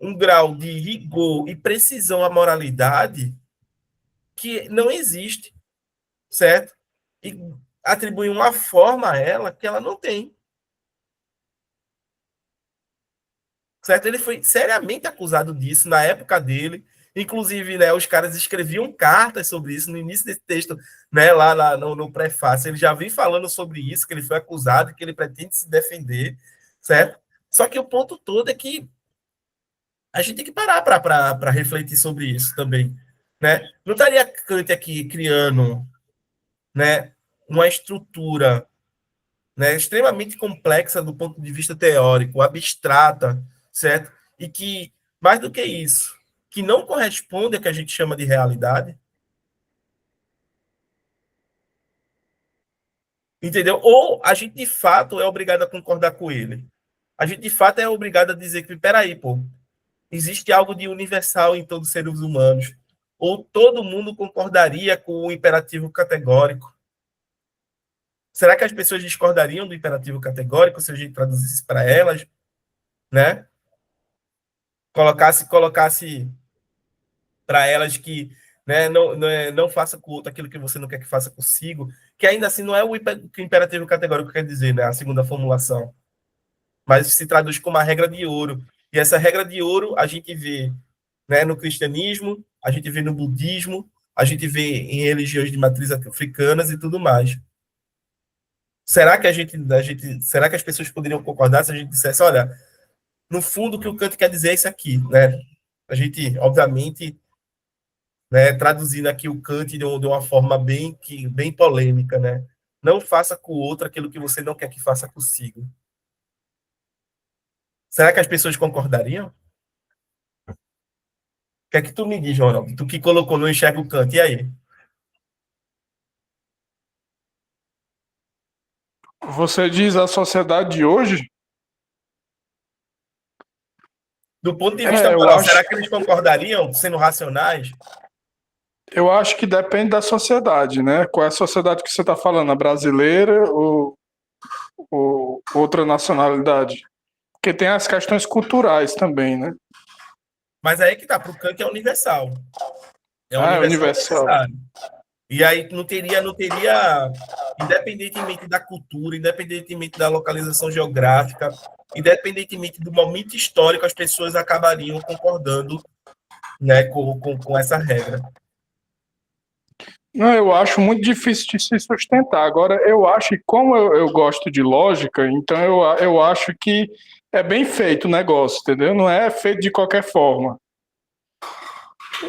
um grau de rigor e precisão à moralidade que não existe, certo? E atribuir uma forma a ela que ela não tem. Certo? Ele foi seriamente acusado disso na época dele. Inclusive, né, os caras escreviam cartas sobre isso no início desse texto, né, lá no prefácio. Ele já vem falando sobre isso, que ele foi acusado, que ele pretende se defender, certo? Só que o ponto todo é que a gente tem que parar para refletir sobre isso também, né? Não estaria Kant aqui criando, né, uma estrutura, né, extremamente complexa do ponto de vista teórico, abstrata, certo? E que, mais do que isso, que não corresponde ao que a gente chama de realidade, entendeu? Ou a gente, de fato, é obrigado a concordar com ele. A gente, de fato, é obrigado a dizer que, peraí, pô, existe algo de universal em todos os seres humanos. Ou todo mundo concordaria com o imperativo categórico. Será que as pessoas discordariam do imperativo categórico se a gente traduzisse para elas, né? Colocasse para elas que, né, não faça com o outro aquilo que você não quer que faça consigo, que ainda assim não é o que o imperativo categórico quer dizer, né? A segunda formulação. Mas se traduz como uma regra de ouro. E essa regra de ouro a gente vê, né, no cristianismo, a gente vê no budismo, a gente vê em religiões de matriz africanas e tudo mais. Será que será que as pessoas poderiam concordar se a gente dissesse, olha, no fundo o que o Kant quer dizer é isso aqui, né? A gente, obviamente, né, traduzindo aqui o Kant de uma forma bem polêmica, né? Não faça com o outro aquilo que você não quer que faça consigo. Será que as pessoas concordariam? O que é que tu me diz, Ronaldo? Tu que colocou no Enxerga o Kant, e aí? Você diz a sociedade de hoje? Do ponto de vista Eu moral, acho, será que eles concordariam, sendo racionais? eu acho que depende da sociedade, né? Qual é a sociedade que você está falando? A brasileira ou outra nacionalidade? Porque tem as questões culturais também, né? Mas aí que tá, para o Kant é universal. É Ah, é universal universal. necessário. E aí não teria, independentemente da cultura, independentemente da localização geográfica, independentemente do momento histórico, as pessoas acabariam concordando, né, com essa regra. Não, eu acho muito difícil de se sustentar. Agora, eu acho que, como eu gosto de lógica, então eu acho que é bem feito o negócio, entendeu? Não é feito de qualquer forma.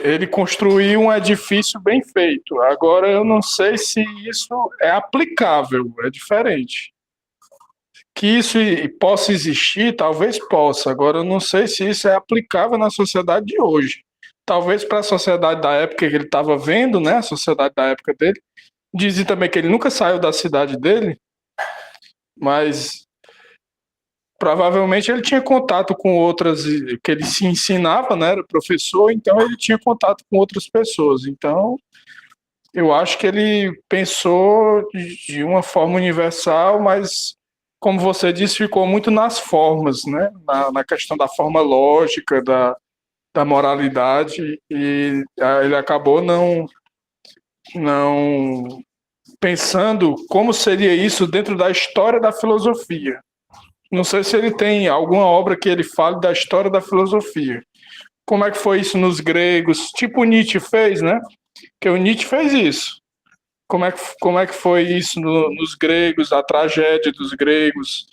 Ele construiu um edifício bem feito. Agora, eu não sei se isso é aplicável, é diferente. Que isso possa existir, talvez possa. Agora, eu não sei se isso é aplicável na sociedade de hoje. Talvez para a sociedade da época que ele estava vendo, né? A sociedade da época dele. Dizem também que ele nunca saiu da cidade dele, mas provavelmente ele tinha contato com outras, que ele se ensinava, né? Era professor, então ele tinha contato com outras pessoas. Então, eu acho que ele pensou de uma forma universal, mas, como você disse, ficou muito nas formas, né? Na questão da forma lógica, da moralidade, e ele acabou não pensando como seria isso dentro da história da filosofia. Não sei se ele tem alguma obra que ele fale da história da filosofia. Como é que foi isso nos gregos? Tipo o Nietzsche fez, né? Que o Nietzsche fez isso. Como é que foi isso nos gregos, a tragédia dos gregos?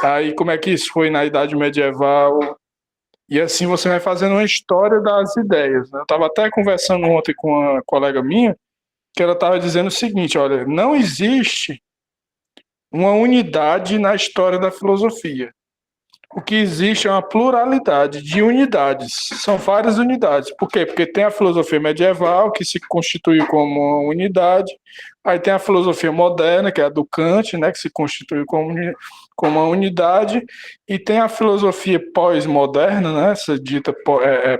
Aí como é que isso foi na Idade Medieval? E assim você vai fazendo uma história das ideias, né? Eu estava até conversando ontem com uma colega minha, que ela estava dizendo o seguinte, olha, não existe uma unidade na história da filosofia. O que existe é uma pluralidade de unidades. São várias unidades. Por quê? Porque tem a filosofia medieval, que se constituiu como uma unidade. Aí tem a filosofia moderna, que é a do Kant, né, que se constituiu como uma unidade. E tem a filosofia pós-moderna, né, essa dita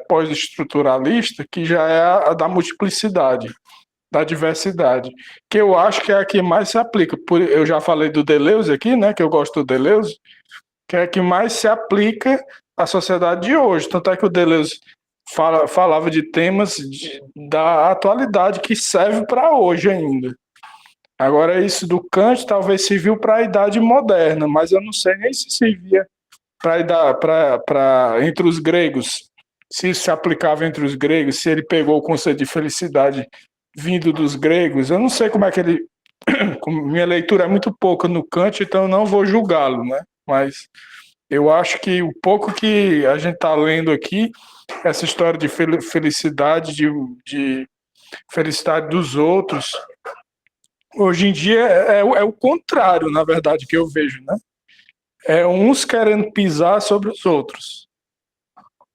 pós-estruturalista, que já é a da multiplicidade, da diversidade, que eu acho que é a que mais se aplica. Eu já falei do Deleuze aqui, né, que eu gosto do Deleuze, que é a que mais se aplica à sociedade de hoje. Tanto é que o Deleuze falava de temas da atualidade que serve para hoje ainda. Agora, isso do Kant talvez serviu para a Idade Moderna, mas eu não sei nem se servia entre os gregos, se isso se aplicava entre os gregos, se ele pegou o conceito de felicidade vindo dos gregos. Eu não sei como é que ele. Minha leitura é muito pouca no Kant, então eu não vou julgá-lo, né? Mas eu acho que o pouco que a gente está lendo aqui, essa história de felicidade, de felicidade dos outros, hoje em dia é o contrário, na verdade, que eu vejo, né? É uns querendo pisar sobre os outros.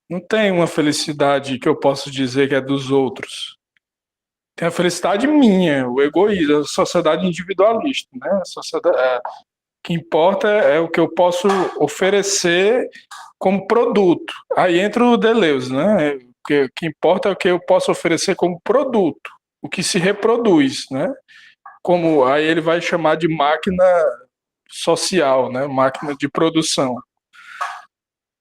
Não tem uma felicidade que eu posso dizer que é dos outros. Tem a felicidade minha, o egoísmo, a sociedade individualista, né? A sociedade, o que importa é o que eu posso oferecer como produto. Aí entra o Deleuze, né? O que importa é o que eu posso oferecer como produto, o que se reproduz, né? Como aí ele vai chamar de máquina social, né? Máquina de produção.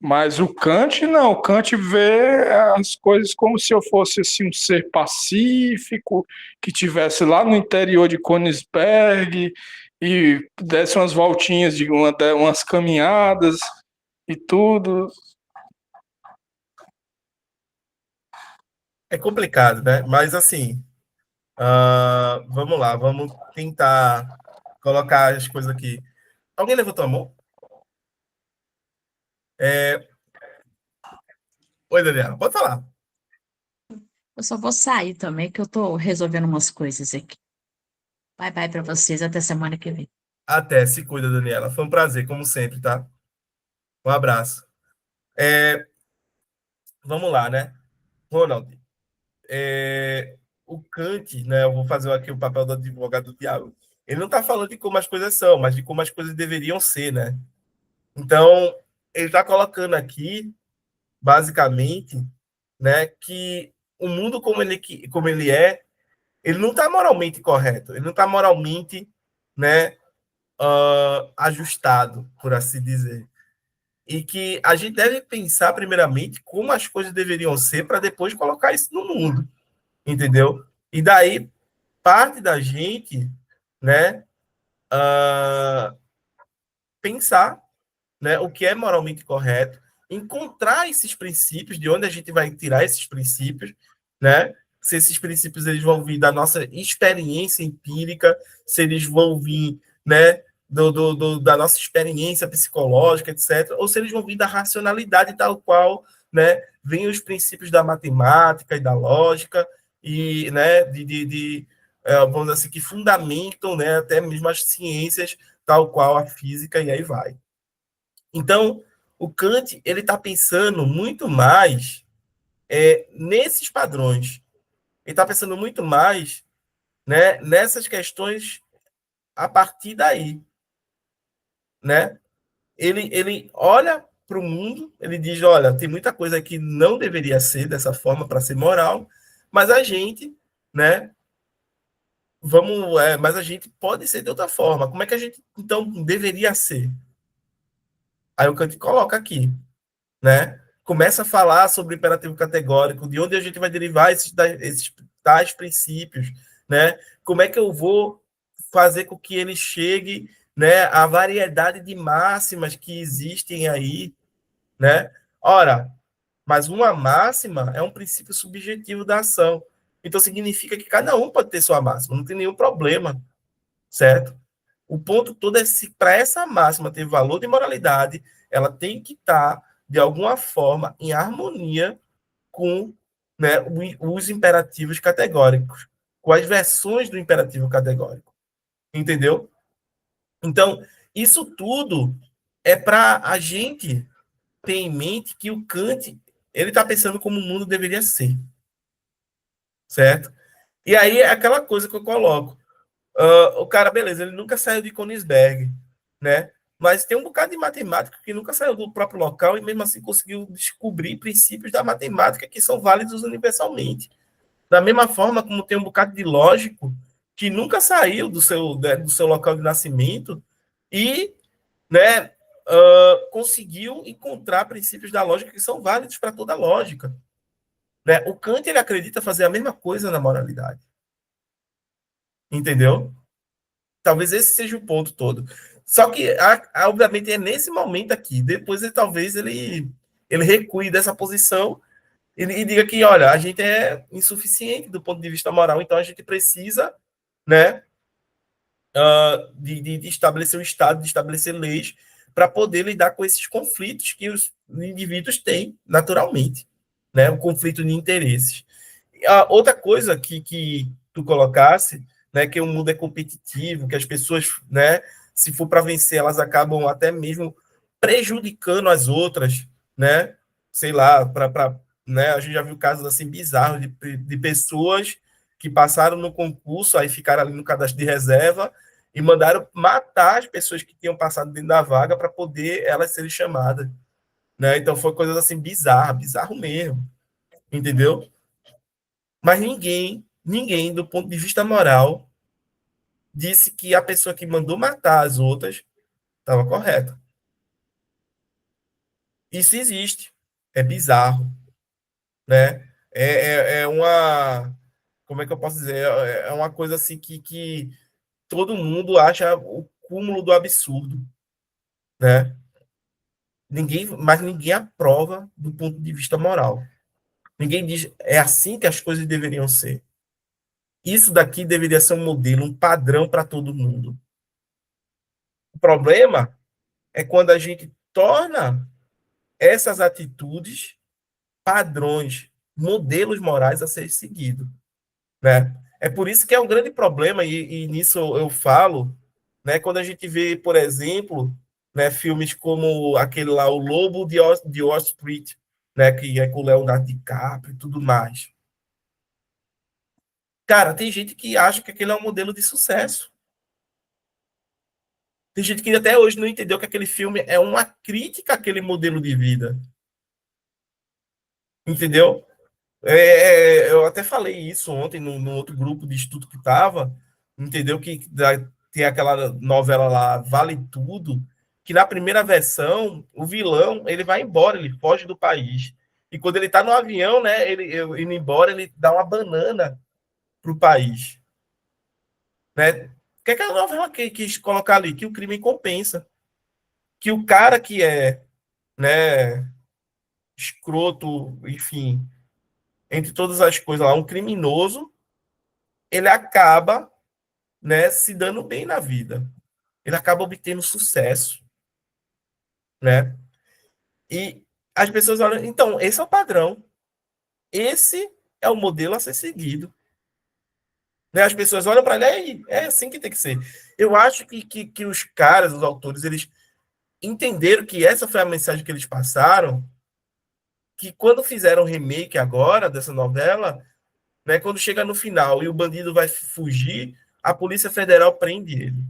Mas o Kant não, o Kant vê as coisas como se eu fosse assim, um ser pacífico, que tivesse lá no interior de Königsberg e desse umas voltinhas, umas caminhadas e tudo. É complicado, né? Mas assim, vamos lá, vamos tentar colocar as coisas aqui. Alguém levantou a mão? Oi, Daniela, pode falar. Eu só vou sair também, que eu tô resolvendo umas coisas aqui. Bye bye pra vocês, até semana que vem. Até, se cuida, Daniela. Foi um prazer, como sempre, tá? Um abraço. Vamos lá, né? Ronald, o Kant, né? Eu vou fazer aqui o papel do advogado do diabo. Ele não está falando de como as coisas são, mas de como as coisas deveriam ser, né? Então, ele está colocando aqui, basicamente, né, que o mundo como ele é, ele não está moralmente correto, ele não está moralmente, né, ajustado, por assim dizer. E que a gente deve pensar, primeiramente, como as coisas deveriam ser para depois colocar isso no mundo, entendeu? E daí, parte da gente, né, pensar, né, o que é moralmente correto, encontrar esses princípios, de onde a gente vai tirar esses princípios, né? Se esses princípios eles vão vir da nossa experiência empírica, se eles vão vir, né, da nossa experiência psicológica, etc., ou se eles vão vir da racionalidade tal qual, né, vem os princípios da matemática e da lógica e, né, vamos dizer assim, que fundamentam, né, até mesmo as ciências tal qual a física e aí vai. Então, o Kant ele está pensando muito mais nesses padrões. Ele está pensando muito mais, né, nessas questões a partir daí, né? Ele olha para o mundo, ele diz, olha, tem muita coisa que não deveria ser dessa forma para ser moral, mas a gente, né? Mas a gente pode ser de outra forma. Como é que a gente então deveria ser? Aí o Kant coloca aqui, né? Começa a falar sobre o imperativo categórico, de onde a gente vai derivar esses tais princípios, né? Como é que eu vou fazer com que ele chegue, né, à variedade de máximas que existem aí, né? Ora, mas uma máxima é um princípio subjetivo da ação. Então significa que cada um pode ter sua máxima, não tem nenhum problema, certo? O ponto todo é se para essa máxima ter valor de moralidade, ela tem que estar, de alguma forma, em harmonia com, né, os imperativos categóricos, com as versões do imperativo categórico. Entendeu? Então, isso tudo é para a gente ter em mente que o Kant ele está pensando como o mundo deveria ser. Certo? E aí é aquela coisa que eu coloco. O cara, beleza, ele nunca saiu de Königsberg, né? Mas tem um bocado de matemática que nunca saiu do próprio local e mesmo assim conseguiu descobrir princípios da matemática que são válidos universalmente. Da mesma forma como tem um bocado de lógico que nunca saiu do seu local de nascimento e, né, conseguiu encontrar princípios da lógica que são válidos para toda a lógica. Né? O Kant ele acredita fazer a mesma coisa na moralidade. Entendeu? Talvez esse seja o ponto todo. Só que, obviamente, é nesse momento aqui. Depois, talvez, ele recue dessa posição e diga que, olha, a gente é insuficiente do ponto de vista moral, então a gente precisa, né, de estabelecer um Estado, de estabelecer leis para poder lidar com esses conflitos que os indivíduos têm naturalmente, né, um conflito de interesses. A outra coisa que tu colocasse, né, que o mundo é competitivo, que as pessoas, né, se for para vencer, elas acabam até mesmo prejudicando as outras, né? Sei lá, né, a gente já viu casos assim bizarros de pessoas que passaram no concurso, aí ficaram ali no cadastro de reserva e mandaram matar as pessoas que tinham passado dentro da vaga para poder elas serem chamadas, né? Então foi coisas assim bizarro mesmo, entendeu? Mas ninguém, do ponto de vista moral, disse que a pessoa que mandou matar as outras estava correta. Isso existe. É bizarro, né? É uma... Como é que eu posso dizer? É uma coisa assim que todo mundo acha o cúmulo do absurdo, né? Mas ninguém aprova do ponto de vista moral. Ninguém diz, é assim que as coisas deveriam ser. Isso daqui deveria ser um modelo, um padrão para todo mundo. O problema é quando a gente torna essas atitudes padrões, modelos morais a ser seguidos, né? É por isso que é um grande problema, e nisso eu falo, né, quando a gente vê, por exemplo, né, filmes como aquele lá, O Lobo de Wall Street, né, que é com o Leonardo DiCaprio e tudo mais. Cara, tem gente que acha que aquele é um modelo de sucesso. Tem gente que até hoje não entendeu que aquele filme é uma crítica àquele modelo de vida. Entendeu? Eu até falei isso ontem no outro grupo de estudo que estava, entendeu? Tem aquela novela lá, Vale Tudo, que na primeira versão, o vilão, ele vai embora, ele foge do país. E quando ele está no avião, né, ele indo embora, ele dá uma banana pro país. Né? O que é aquela novela que quis colocar ali? Que o crime compensa. Que o cara que é, né, escroto, enfim, entre todas as coisas lá, um criminoso, ele acaba, né, se dando bem na vida. Ele acaba obtendo sucesso, né? E as pessoas olham, então, esse é o padrão. Esse é o modelo a ser seguido. Né? As pessoas olham para ele, é assim que tem que ser. Eu acho que os caras, os autores, eles entenderam que essa foi a mensagem que eles passaram, que quando fizeram o remake agora dessa novela, né, quando chega no final e o bandido vai fugir, a Polícia Federal prende ele.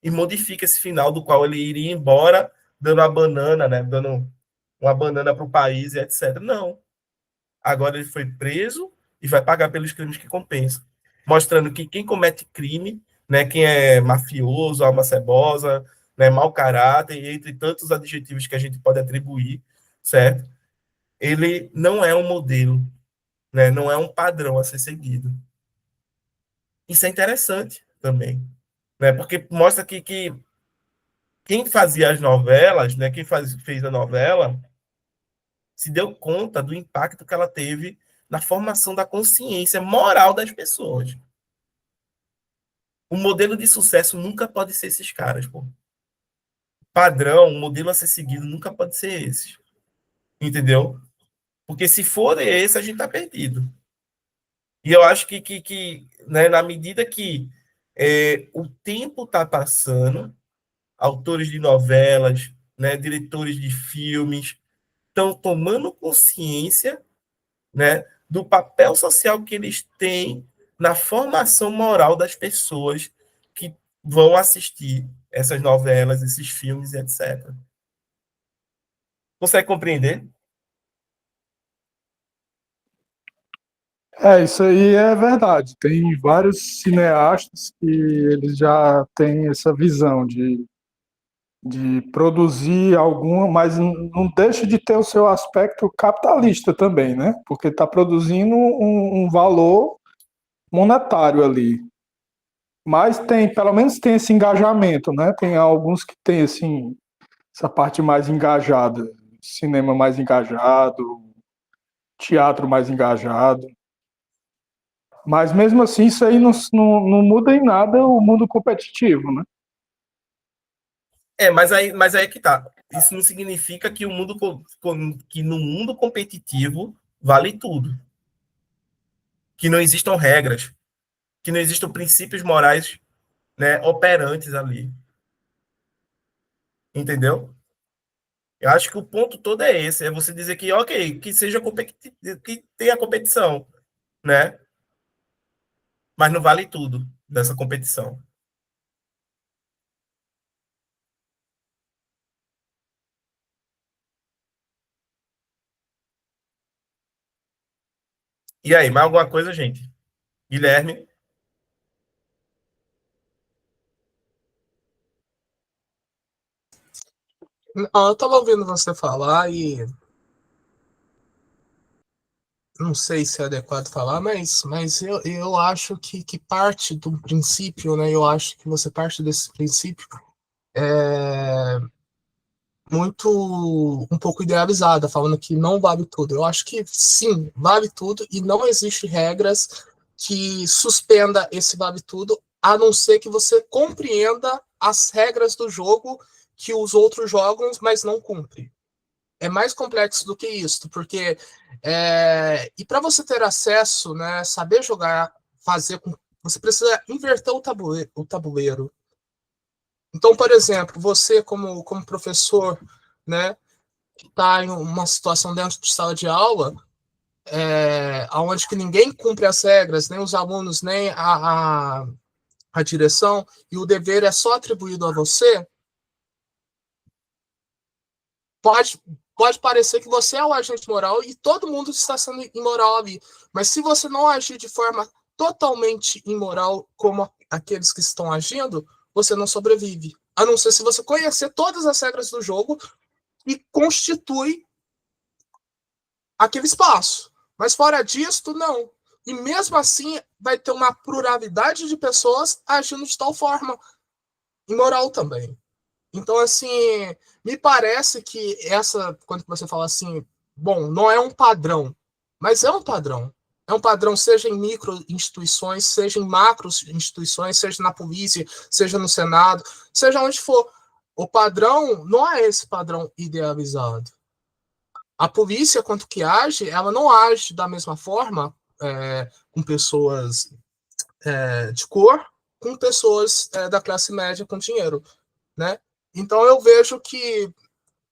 E modifica esse final do qual ele iria embora dando a banana, né, dando uma banana para o país e etc. Não. Agora ele foi preso e vai pagar pelos crimes que compensa. Mostrando que quem comete crime, né, quem é mafioso, alma cebosa, né, mau caráter, e entre tantos adjetivos que a gente pode atribuir, certo? Ele não é um modelo, né, não é um padrão a ser seguido. Isso é interessante também, né, porque mostra que quem fazia as novelas, né, fez a novela, se deu conta do impacto que ela teve na formação da consciência moral das pessoas. O modelo de sucesso nunca pode ser esses caras, pô. Padrão, o modelo a ser seguido nunca pode ser esse. Entendeu? Porque se for esse, a gente tá perdido. E eu acho que né, na medida que o tempo tá passando, autores de novelas, né, diretores de filmes, estão tomando consciência, né, do papel social que eles têm na formação moral das pessoas que vão assistir essas novelas, esses filmes, etc. Consegue compreender? Isso aí é verdade. Tem vários cineastas que eles já têm essa visão de produzir alguma, mas não deixa de ter o seu aspecto capitalista também, né? Porque está produzindo um valor monetário ali. Mas tem, pelo menos tem esse engajamento, né? Tem alguns que tem assim, essa parte mais engajada, cinema mais engajado, teatro mais engajado. Mas mesmo assim, isso aí não muda em nada o mundo competitivo, né? Mas aí é que tá. Isso não significa que que no mundo competitivo vale tudo. Que não existam regras, que não existam princípios morais, né, operantes ali. Entendeu? Eu acho que o ponto todo é esse, é você dizer que, ok, que seja que tenha competição, né? Mas não vale tudo dessa competição. E aí, mais alguma coisa, gente? Guilherme? Eu estava ouvindo você falar e não sei se é adequado falar, mas eu acho que parte do princípio, né? Eu acho que você parte desse princípio é muito um pouco idealizada, falando que não vale tudo. Eu acho que sim, vale tudo e não existe regras que suspenda esse vale tudo, a não ser que você compreenda as regras do jogo que os outros jogam, mas não cumprem. É mais complexo do que isso, porque e para você ter acesso, né, saber jogar, você precisa inverter o tabuleiro. Então, por exemplo, você como professor, né, que está em uma situação dentro de sala de aula, onde que ninguém cumpre as regras, nem os alunos, nem a direção e o dever é só atribuído a você, pode parecer que você é o agente moral e todo mundo está sendo imoral ali. Mas se você não agir de forma totalmente imoral como aqueles que estão agindo, você não sobrevive. A não ser se você conhecer todas as regras do jogo e constitui aquele espaço. Mas fora disso, não. E mesmo assim, vai ter uma pluralidade de pessoas agindo de tal forma imoral também. Então, assim, me parece que quando você fala assim, bom, não é um padrão, mas é um padrão. É um padrão, seja em micro instituições, seja em macro instituições, seja na polícia, seja no Senado, seja onde for. O padrão não é esse padrão idealizado. A polícia, quanto que age, ela não age da mesma forma com pessoas de cor, com pessoas da classe média com dinheiro, né? Então eu vejo que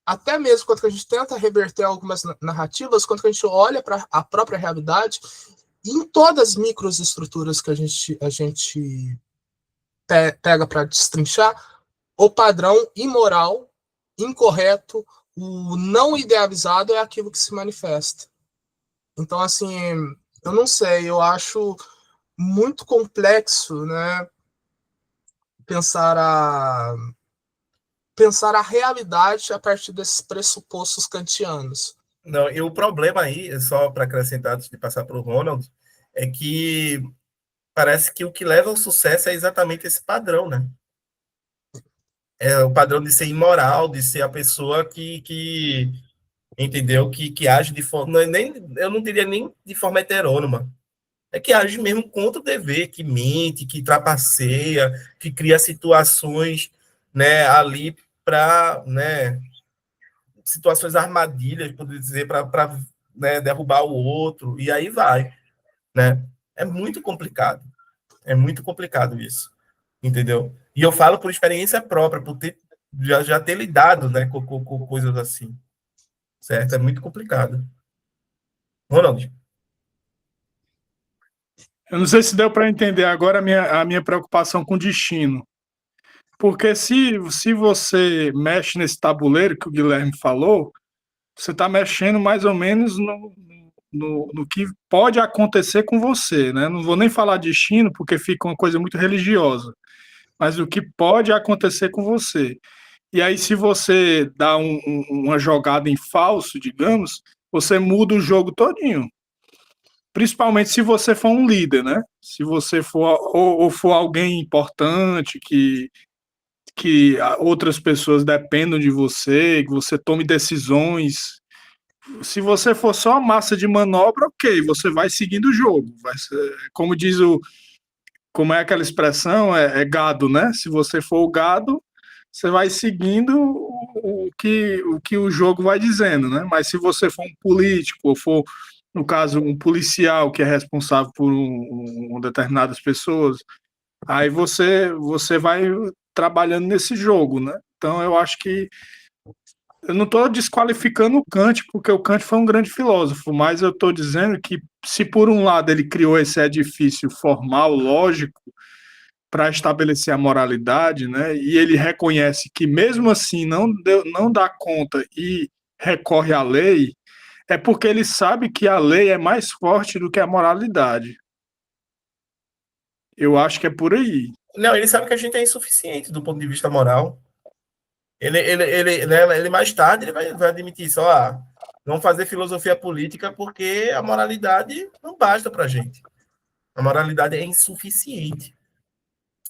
até mesmo quando a gente tenta reverter algumas narrativas, quando a gente olha para a própria realidade, em todas as microestruturas que a gente pega para destrinchar, o padrão imoral, incorreto, o não idealizado é aquilo que se manifesta. Então, assim, eu não sei, eu acho muito complexo, né, pensar a realidade a partir desses pressupostos kantianos. Não, e o problema aí, só para acrescentar antes de passar para o Ronald, é que parece que o que leva ao sucesso é exatamente esse padrão, né? É o padrão de ser imoral, de ser a pessoa que entendeu, que age de forma, eu não diria nem de forma heterônoma, é que age mesmo contra o dever, que mente, que trapaceia, que cria situações, né, ali para, né, situações armadilhas, poderia dizer, para né, derrubar o outro, e aí vai, né? É muito complicado isso, entendeu? E eu falo por experiência própria, por já ter lidado, né, com coisas assim, certo? É muito complicado. Ronald? Eu não sei se deu para entender agora a minha preocupação com o destino. Porque se você mexe nesse tabuleiro que o Guilherme falou, você está mexendo mais ou menos no que pode acontecer com você, né? Não vou nem falar destino, porque fica uma coisa muito religiosa, mas o que pode acontecer com você. E aí, se você dá uma jogada em falso, digamos, você muda o jogo todinho. Principalmente se você for um líder, né? Se você for ou for alguém importante que outras pessoas dependam de você, que você tome decisões. Se você for só massa de manobra, ok, você vai seguindo o jogo. Vai ser, como é aquela expressão, é gado, né? Se você for o gado, você vai seguindo o que o jogo vai dizendo, né? Mas se você for um político, ou for, no caso, um policial que é responsável por determinadas pessoas, aí você vai trabalhando nesse jogo, né? Então eu acho que eu não estou desqualificando o Kant, porque o Kant foi um grande filósofo, mas eu estou dizendo que se por um lado ele criou esse edifício formal, lógico, para estabelecer a moralidade, né? E ele reconhece que mesmo assim não dá conta e recorre à lei, é porque ele sabe que a lei é mais forte do que a moralidade. Eu acho que é por aí. Não, ele sabe que a gente é insuficiente do ponto de vista moral. Ele mais tarde ele vai admitir isso, ó, vamos fazer filosofia política porque a moralidade não basta para a gente. A moralidade é insuficiente.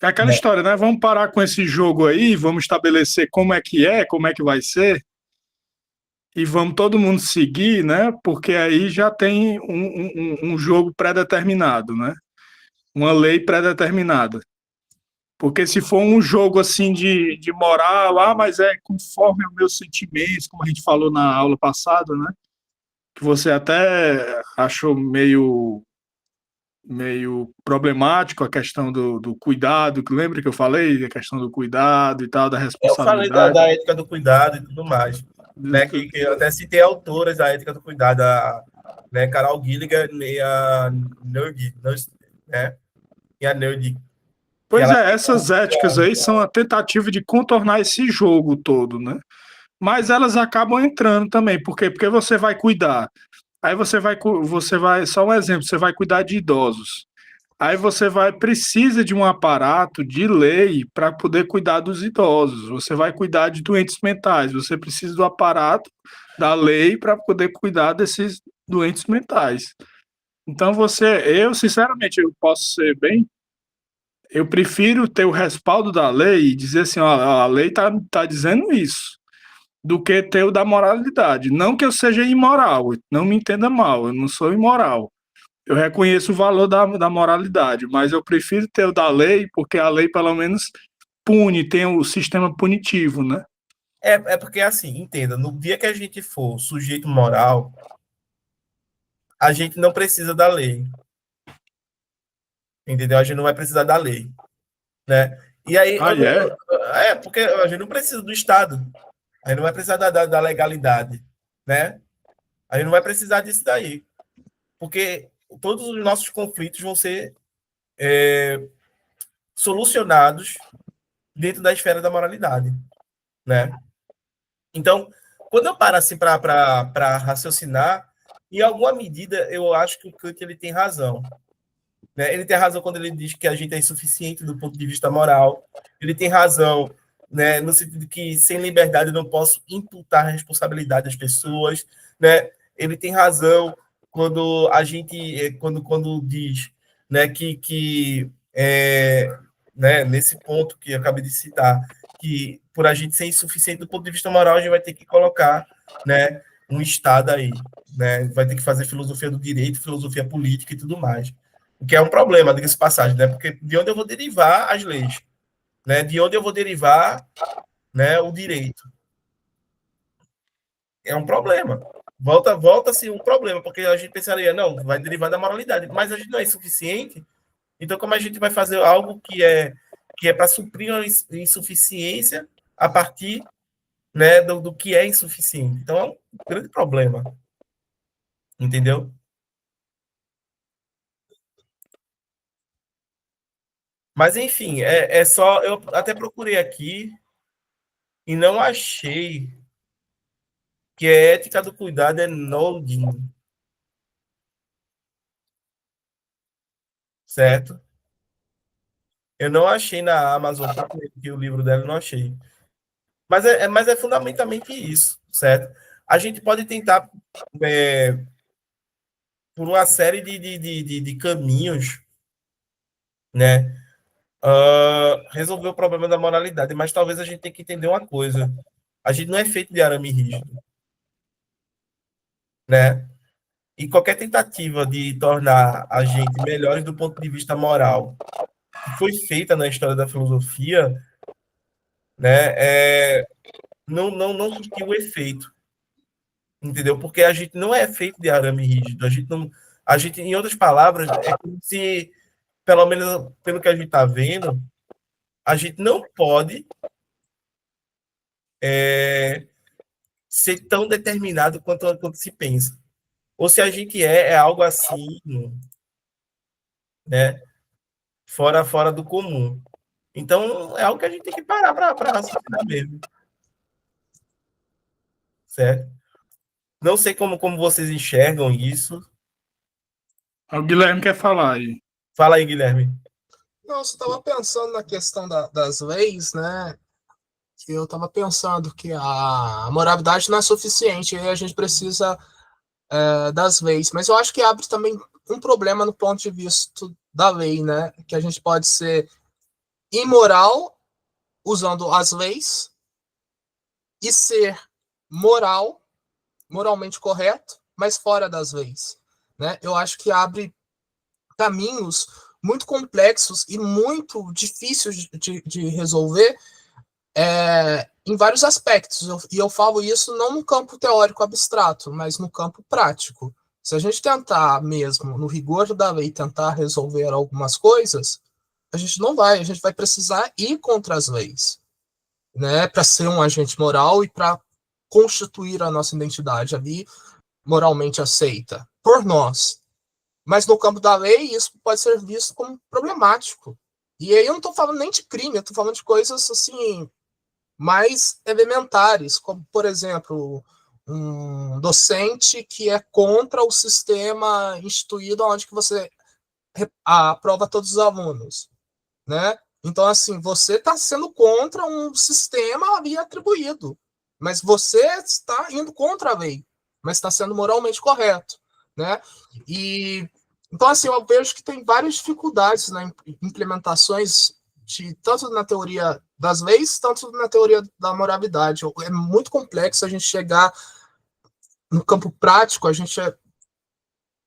É aquela história, né? Vamos parar com esse jogo aí, vamos estabelecer como é, como é que vai ser, e vamos todo mundo seguir, né? Porque aí já tem um jogo pré-determinado, né? Uma lei pré-determinada. Porque se for um jogo assim de moral, mas é conforme os meus sentimentos, como a gente falou na aula passada, né? Que você até achou meio problemático a questão do cuidado, que lembra que eu falei? A questão do cuidado e tal, da Eu falei responsabilidade. da ética do cuidado e tudo mais. Né, que eu até citei autoras da ética do cuidado, né, Carol Gilligan e a Nerd, né? E a Nerd. Pois ela- é, essas éticas aí são a tentativa de contornar esse jogo todo, né? Mas elas acabam entrando também, por quê? Porque você vai cuidar. Aí você vai, só um exemplo, você vai cuidar de idosos. Aí você precisa de um aparato de lei para poder cuidar dos idosos. Você vai cuidar de doentes mentais, você precisa do aparato da lei para poder cuidar desses doentes mentais. Então eu sinceramente, eu posso ser bem, eu prefiro ter o respaldo da lei e dizer assim, ó, a lei tá dizendo isso, do que ter o da moralidade. Não que eu seja imoral, não me entenda mal, eu não sou imoral. Eu reconheço o valor da moralidade, mas eu prefiro ter o da lei, porque a lei, pelo menos, pune, tem o sistema punitivo, né? é porque, assim, entenda, no dia que a gente for sujeito moral, a gente não precisa da lei. Entendeu? A gente não vai precisar da lei, né? E aí, Ah, é? porque a gente não precisa do Estado. A gente não vai precisar da legalidade, né? A gente não vai precisar disso daí. Porque todos os nossos conflitos vão ser solucionados dentro da esfera da moralidade, né? Então, quando eu paro assim para raciocinar, em alguma medida eu acho que o Kant ele tem razão, né? Ele tem razão quando ele diz que a gente é insuficiente do ponto de vista moral. Ele tem razão, né, no sentido de que sem liberdade eu não posso imputar a responsabilidade às pessoas, né? Ele tem razão quando a gente quando diz, né, né, nesse ponto que eu acabei de citar, que por a gente ser insuficiente do ponto de vista moral, a gente vai ter que colocar, né, um Estado aí, né? Vai ter que fazer filosofia do direito, filosofia política e tudo mais. O que é um problema, diga-se passagem, né? Porque de onde eu vou derivar as leis, né? De onde eu vou derivar, né, o direito? É um problema. Volta-se um problema, porque a gente pensaria, não, vai derivar da moralidade, mas a gente não é suficiente. Então, como a gente vai fazer algo que é para suprir a insuficiência a partir, né, do que é insuficiente? Então, é um grande problema. Entendeu? Mas, enfim, é só. Eu até procurei aqui e não achei que a ética do cuidado é Noldin, certo? Eu não achei na Amazon, que o livro dela eu não achei. Mas é fundamentalmente isso, certo? A gente pode tentar, por uma série de caminhos, né, resolver o problema da moralidade, mas talvez a gente tenha que entender uma coisa. A gente não é feito de arame rígido, né? E qualquer tentativa de tornar a gente melhores do ponto de vista moral, que foi feita na história da filosofia, né, não surtiu o efeito, entendeu? Porque a gente não é feito de arame rígido, a gente, em outras palavras, é como se, pelo menos pelo que a gente está vendo, a gente não pode ser tão determinado quanto se pensa. Ou se a gente é algo assim, né, fora do comum. Então, é algo que a gente tem que parar para raciocinar mesmo. Certo? Não sei como vocês enxergam isso. O Guilherme quer falar aí. Fala aí, Guilherme. Nossa, eu estava pensando na questão das leis, né? Que eu estava pensando que a moralidade não é suficiente, aí a gente precisa das leis. Mas eu acho que abre também um problema no ponto de vista da lei, né? Que a gente pode ser imoral usando as leis e ser moralmente correto, mas fora das leis, né? Eu acho que abre caminhos muito complexos e muito difíceis de resolver em vários aspectos. E eu falo isso não no campo teórico abstrato, mas no campo prático. Se a gente tentar mesmo, no rigor da lei, tentar resolver algumas coisas, a gente não vai, a gente vai precisar ir contra as leis, né, para ser um agente moral e para constituir a nossa identidade ali moralmente aceita por nós. Mas no campo da lei, isso pode ser visto como problemático, E aí eu não estou falando nem de crime, eu estou falando de coisas assim mais elementares, como, por exemplo, um docente que é contra o sistema instituído onde que você aprova todos os alunos, né? Então, assim, você está sendo contra um sistema ali atribuído, mas você está indo contra a lei, mas está sendo moralmente correto, né? E então, assim, eu vejo que tem várias dificuldades na implementações tanto na teoria das leis, tanto na teoria da moralidade. É muito complexo a gente chegar no campo prático, a gente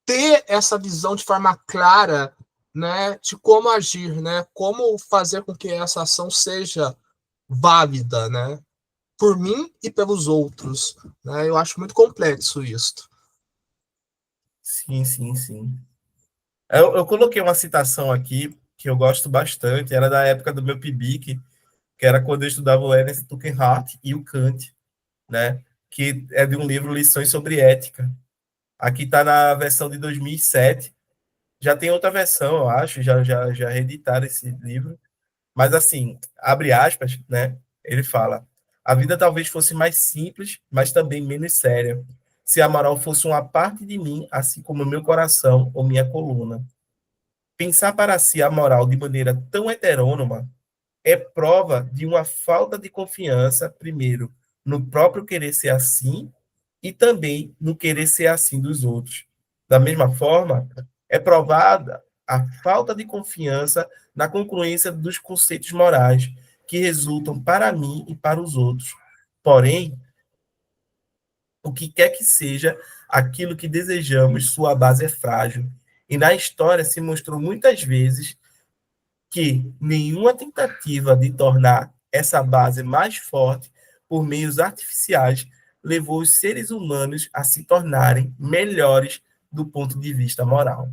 ter essa visão de forma clara, né, de como agir, né, como fazer com que essa ação seja válida, né, por mim e pelos outros, né? Eu acho muito complexo isso. Sim, sim, sim. Eu coloquei uma citação aqui que eu gosto bastante, era da época do meu PIBIC, que era quando eu estudava o Ernest Tugendhat e o Kant, né? Que é de um livro Lições sobre Ética. Aqui está na versão de 2007. Já tem outra versão, eu acho, já reeditaram esse livro. Mas, assim, abre aspas, né? Ele fala: a vida talvez fosse mais simples, mas também menos séria, se a moral fosse uma parte de mim, assim como meu coração ou minha coluna. Pensar para si a moral de maneira tão heterônoma é prova de uma falta de confiança, primeiro, no próprio querer ser assim e também no querer ser assim dos outros. Da mesma forma, é provada a falta de confiança na concluência dos conceitos morais que resultam para mim e para os outros. Porém, o que quer que seja aquilo que desejamos, sua base é frágil. E na história se mostrou muitas vezes que nenhuma tentativa de tornar essa base mais forte por meios artificiais levou os seres humanos a se tornarem melhores do ponto de vista moral.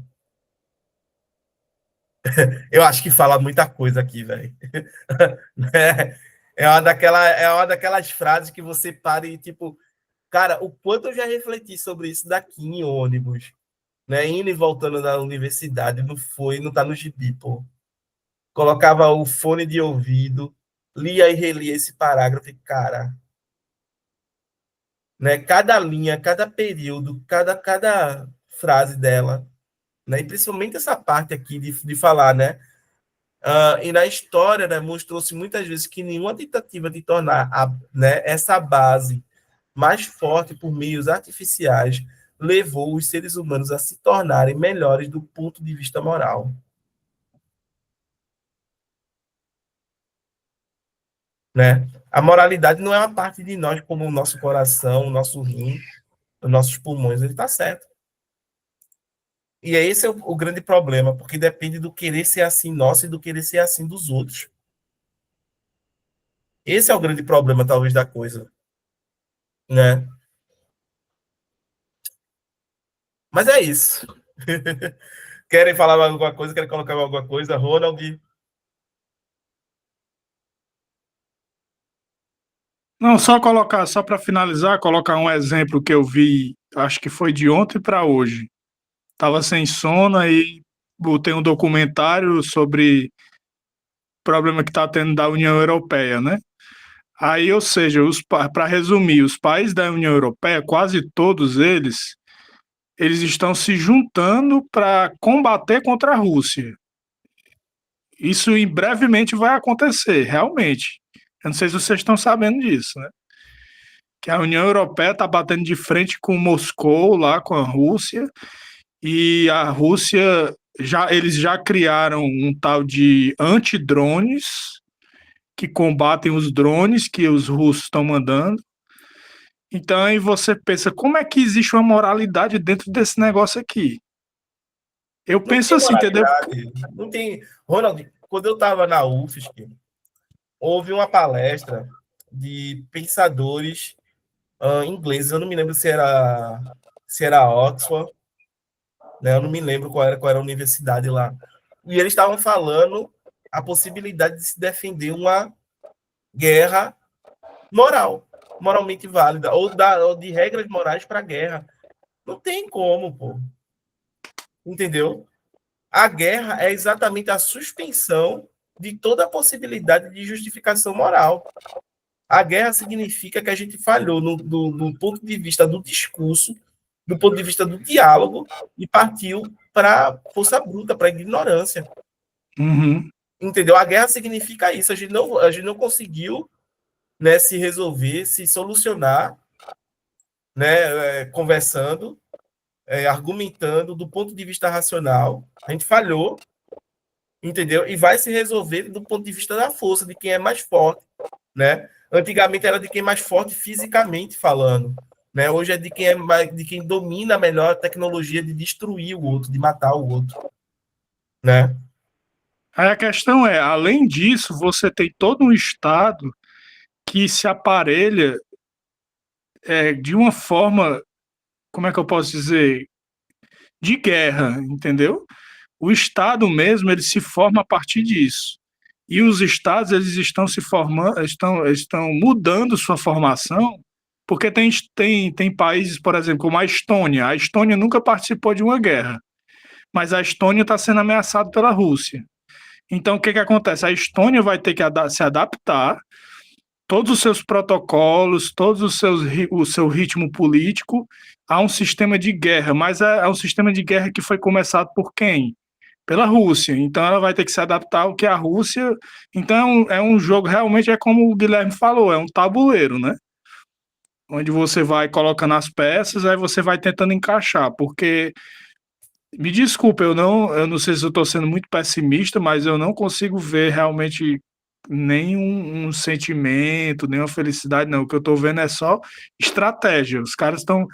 Eu acho que fala muita coisa aqui, velho. É uma daquelas frases que você para e, tipo, cara, o quanto eu já refleti sobre isso daqui em ônibus, né? Indo e voltando da universidade, não tá no gibi, pô. Colocava o fone de ouvido, lia e relia esse parágrafo e, cara, né? Cada linha, cada período, cada frase dela, né? E principalmente essa parte aqui de falar, né? E na história, né, mostrou-se muitas vezes que nenhuma tentativa de tornar né, essa base mais forte por meios artificiais levou os seres humanos a se tornarem melhores do ponto de vista moral. Né? A moralidade não é uma parte de nós, como o nosso coração, o nosso rim, os nossos pulmões, ele está certo. E esse é o grande problema, porque depende do querer ser assim nosso e do querer ser assim dos outros. Esse é o grande problema, talvez, da coisa. Né? Mas é isso. Querem falar alguma coisa? Querem colocar alguma coisa? Ronald? Não, só colocar, só para finalizar, colocar um exemplo que eu vi, acho que foi de ontem para hoje. Estava sem sono aí botei um documentário sobre o problema que está tendo da União Europeia, né? Aí, ou seja, para resumir, os países da União Europeia, quase todos eles estão se juntando para combater contra a Rússia. Isso em brevemente vai acontecer, realmente. Eu não sei se vocês estão sabendo disso, né? Que a União Europeia está batendo de frente com Moscou, lá com a Rússia, e a Rússia, eles já criaram um tal de antidrones, que combatem os drones que os russos estão mandando. Então aí você pensa, como é que existe uma moralidade dentro desse negócio aqui? Eu Não penso tem assim, entendeu? moralidade. Não tem. Ronald, quando eu estava na UFSC, houve uma palestra de pensadores ingleses. Eu não me lembro se era Oxford, né? Eu não me lembro qual era a universidade lá. E eles estavam falando a possibilidade de se defender uma guerra moral, moralmente válida, ou de regras morais para a guerra. Não tem como, pô. Entendeu? A guerra é exatamente a suspensão de toda a possibilidade de justificação moral. A guerra significa que a gente falhou no ponto de vista do discurso, do ponto de vista do diálogo, e partiu para a força bruta, para a ignorância. Uhum. Entendeu? A guerra significa isso. A gente não conseguiu, né, se resolver, se solucionar, né, conversando, argumentando do ponto de vista racional. A gente falhou, entendeu? E vai se resolver do ponto de vista da força, de quem é mais forte, né? Antigamente era de quem é mais forte fisicamente falando, né? Hoje é de quem domina melhor a tecnologia de destruir o outro, de matar o outro, né? Aí a questão é, além disso, você tem todo um Estado que se aparelha de uma forma, como é que eu posso dizer, de guerra, entendeu? O Estado mesmo, ele se forma a partir disso. E os estados, eles estão se formando, estão mudando sua formação, porque tem países, por exemplo, como a Estônia. A Estônia nunca participou de uma guerra, mas a Estônia está sendo ameaçada pela Rússia. Então, o que acontece? A Estônia vai ter que se adaptar, todos os seus protocolos, o seu ritmo político a um sistema de guerra, mas é um sistema de guerra que foi começado por quem? Pela Rússia. Então ela vai ter que se adaptar ao que a Rússia. Então é um jogo, realmente é como o Guilherme falou, é um tabuleiro, né? Onde você vai colocando as peças, aí você vai tentando encaixar, porque me desculpa, eu não sei se eu estou sendo muito pessimista, mas eu não consigo ver realmente nenhum sentimento, nenhuma felicidade, não. O que eu estou vendo é só estratégia. Os caras estão,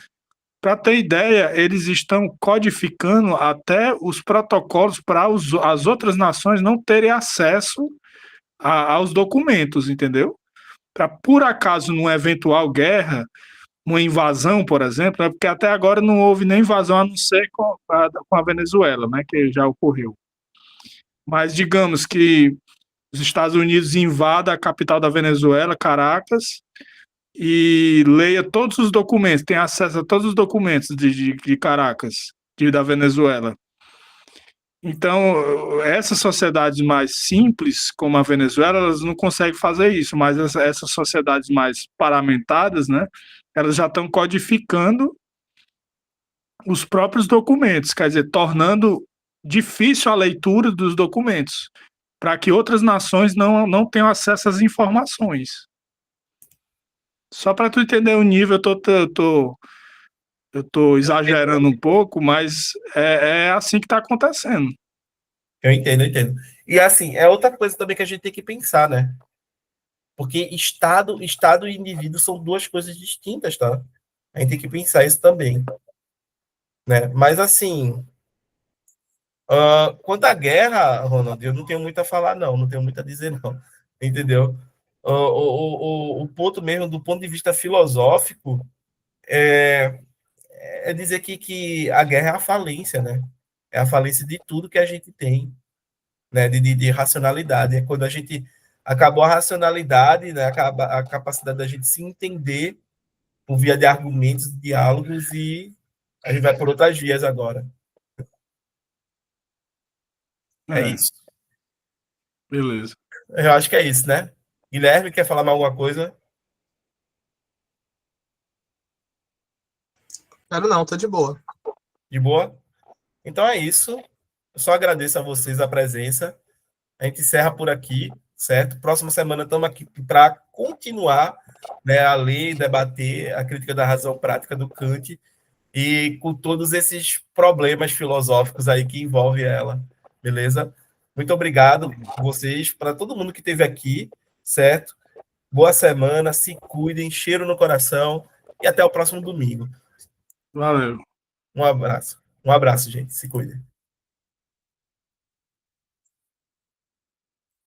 para ter ideia, eles estão codificando até os protocolos para as outras nações não terem acesso aos documentos, entendeu? Para, por acaso, numa eventual guerra, uma invasão, por exemplo, porque até agora não houve nem invasão, a não ser com a Venezuela, né, que já ocorreu. Mas digamos que os Estados Unidos invadam a capital da Venezuela, Caracas, e leia todos os documentos, tem acesso a todos os documentos de Caracas, da Venezuela. Então, essas sociedades mais simples, como a Venezuela, elas não conseguem fazer isso, mas essas sociedades mais paramentadas, né, elas já estão codificando os próprios documentos, quer dizer, tornando difícil a leitura dos documentos, para que outras nações não tenham acesso às informações. Só para tu entender o nível, eu tô exagerando um pouco, mas é assim que está acontecendo. Eu entendo. E assim, é outra coisa também que a gente tem que pensar, né? Porque Estado e indivíduo são duas coisas distintas, tá? A gente tem que pensar isso também, né? Mas assim, quanto à guerra, Ronald, eu não tenho muito a falar, não tenho muito a dizer, não. Entendeu? O ponto mesmo, do ponto de vista filosófico, é dizer que a guerra é a falência, né? É a falência de tudo que a gente tem, né? De racionalidade. É quando a gente acabou a racionalidade, né? Acaba a capacidade da gente se entender por via de argumentos, diálogos, e a gente vai por outras vias agora. É isso. Beleza. Eu acho que é isso, né? Guilherme, quer falar mais alguma coisa? Quero não, tô de boa. De boa? Então é isso. Eu só agradeço a vocês a presença. A gente encerra por aqui, certo? Próxima semana estamos aqui para continuar, né, a ler, debater a crítica da razão prática do Kant e com todos esses problemas filosóficos aí que envolve ela, beleza? Muito obrigado a vocês, para todo mundo que esteve aqui, certo? Boa semana, se cuidem, cheiro no coração e até o próximo domingo. Valeu. Um abraço. Um abraço, gente. Se cuidem.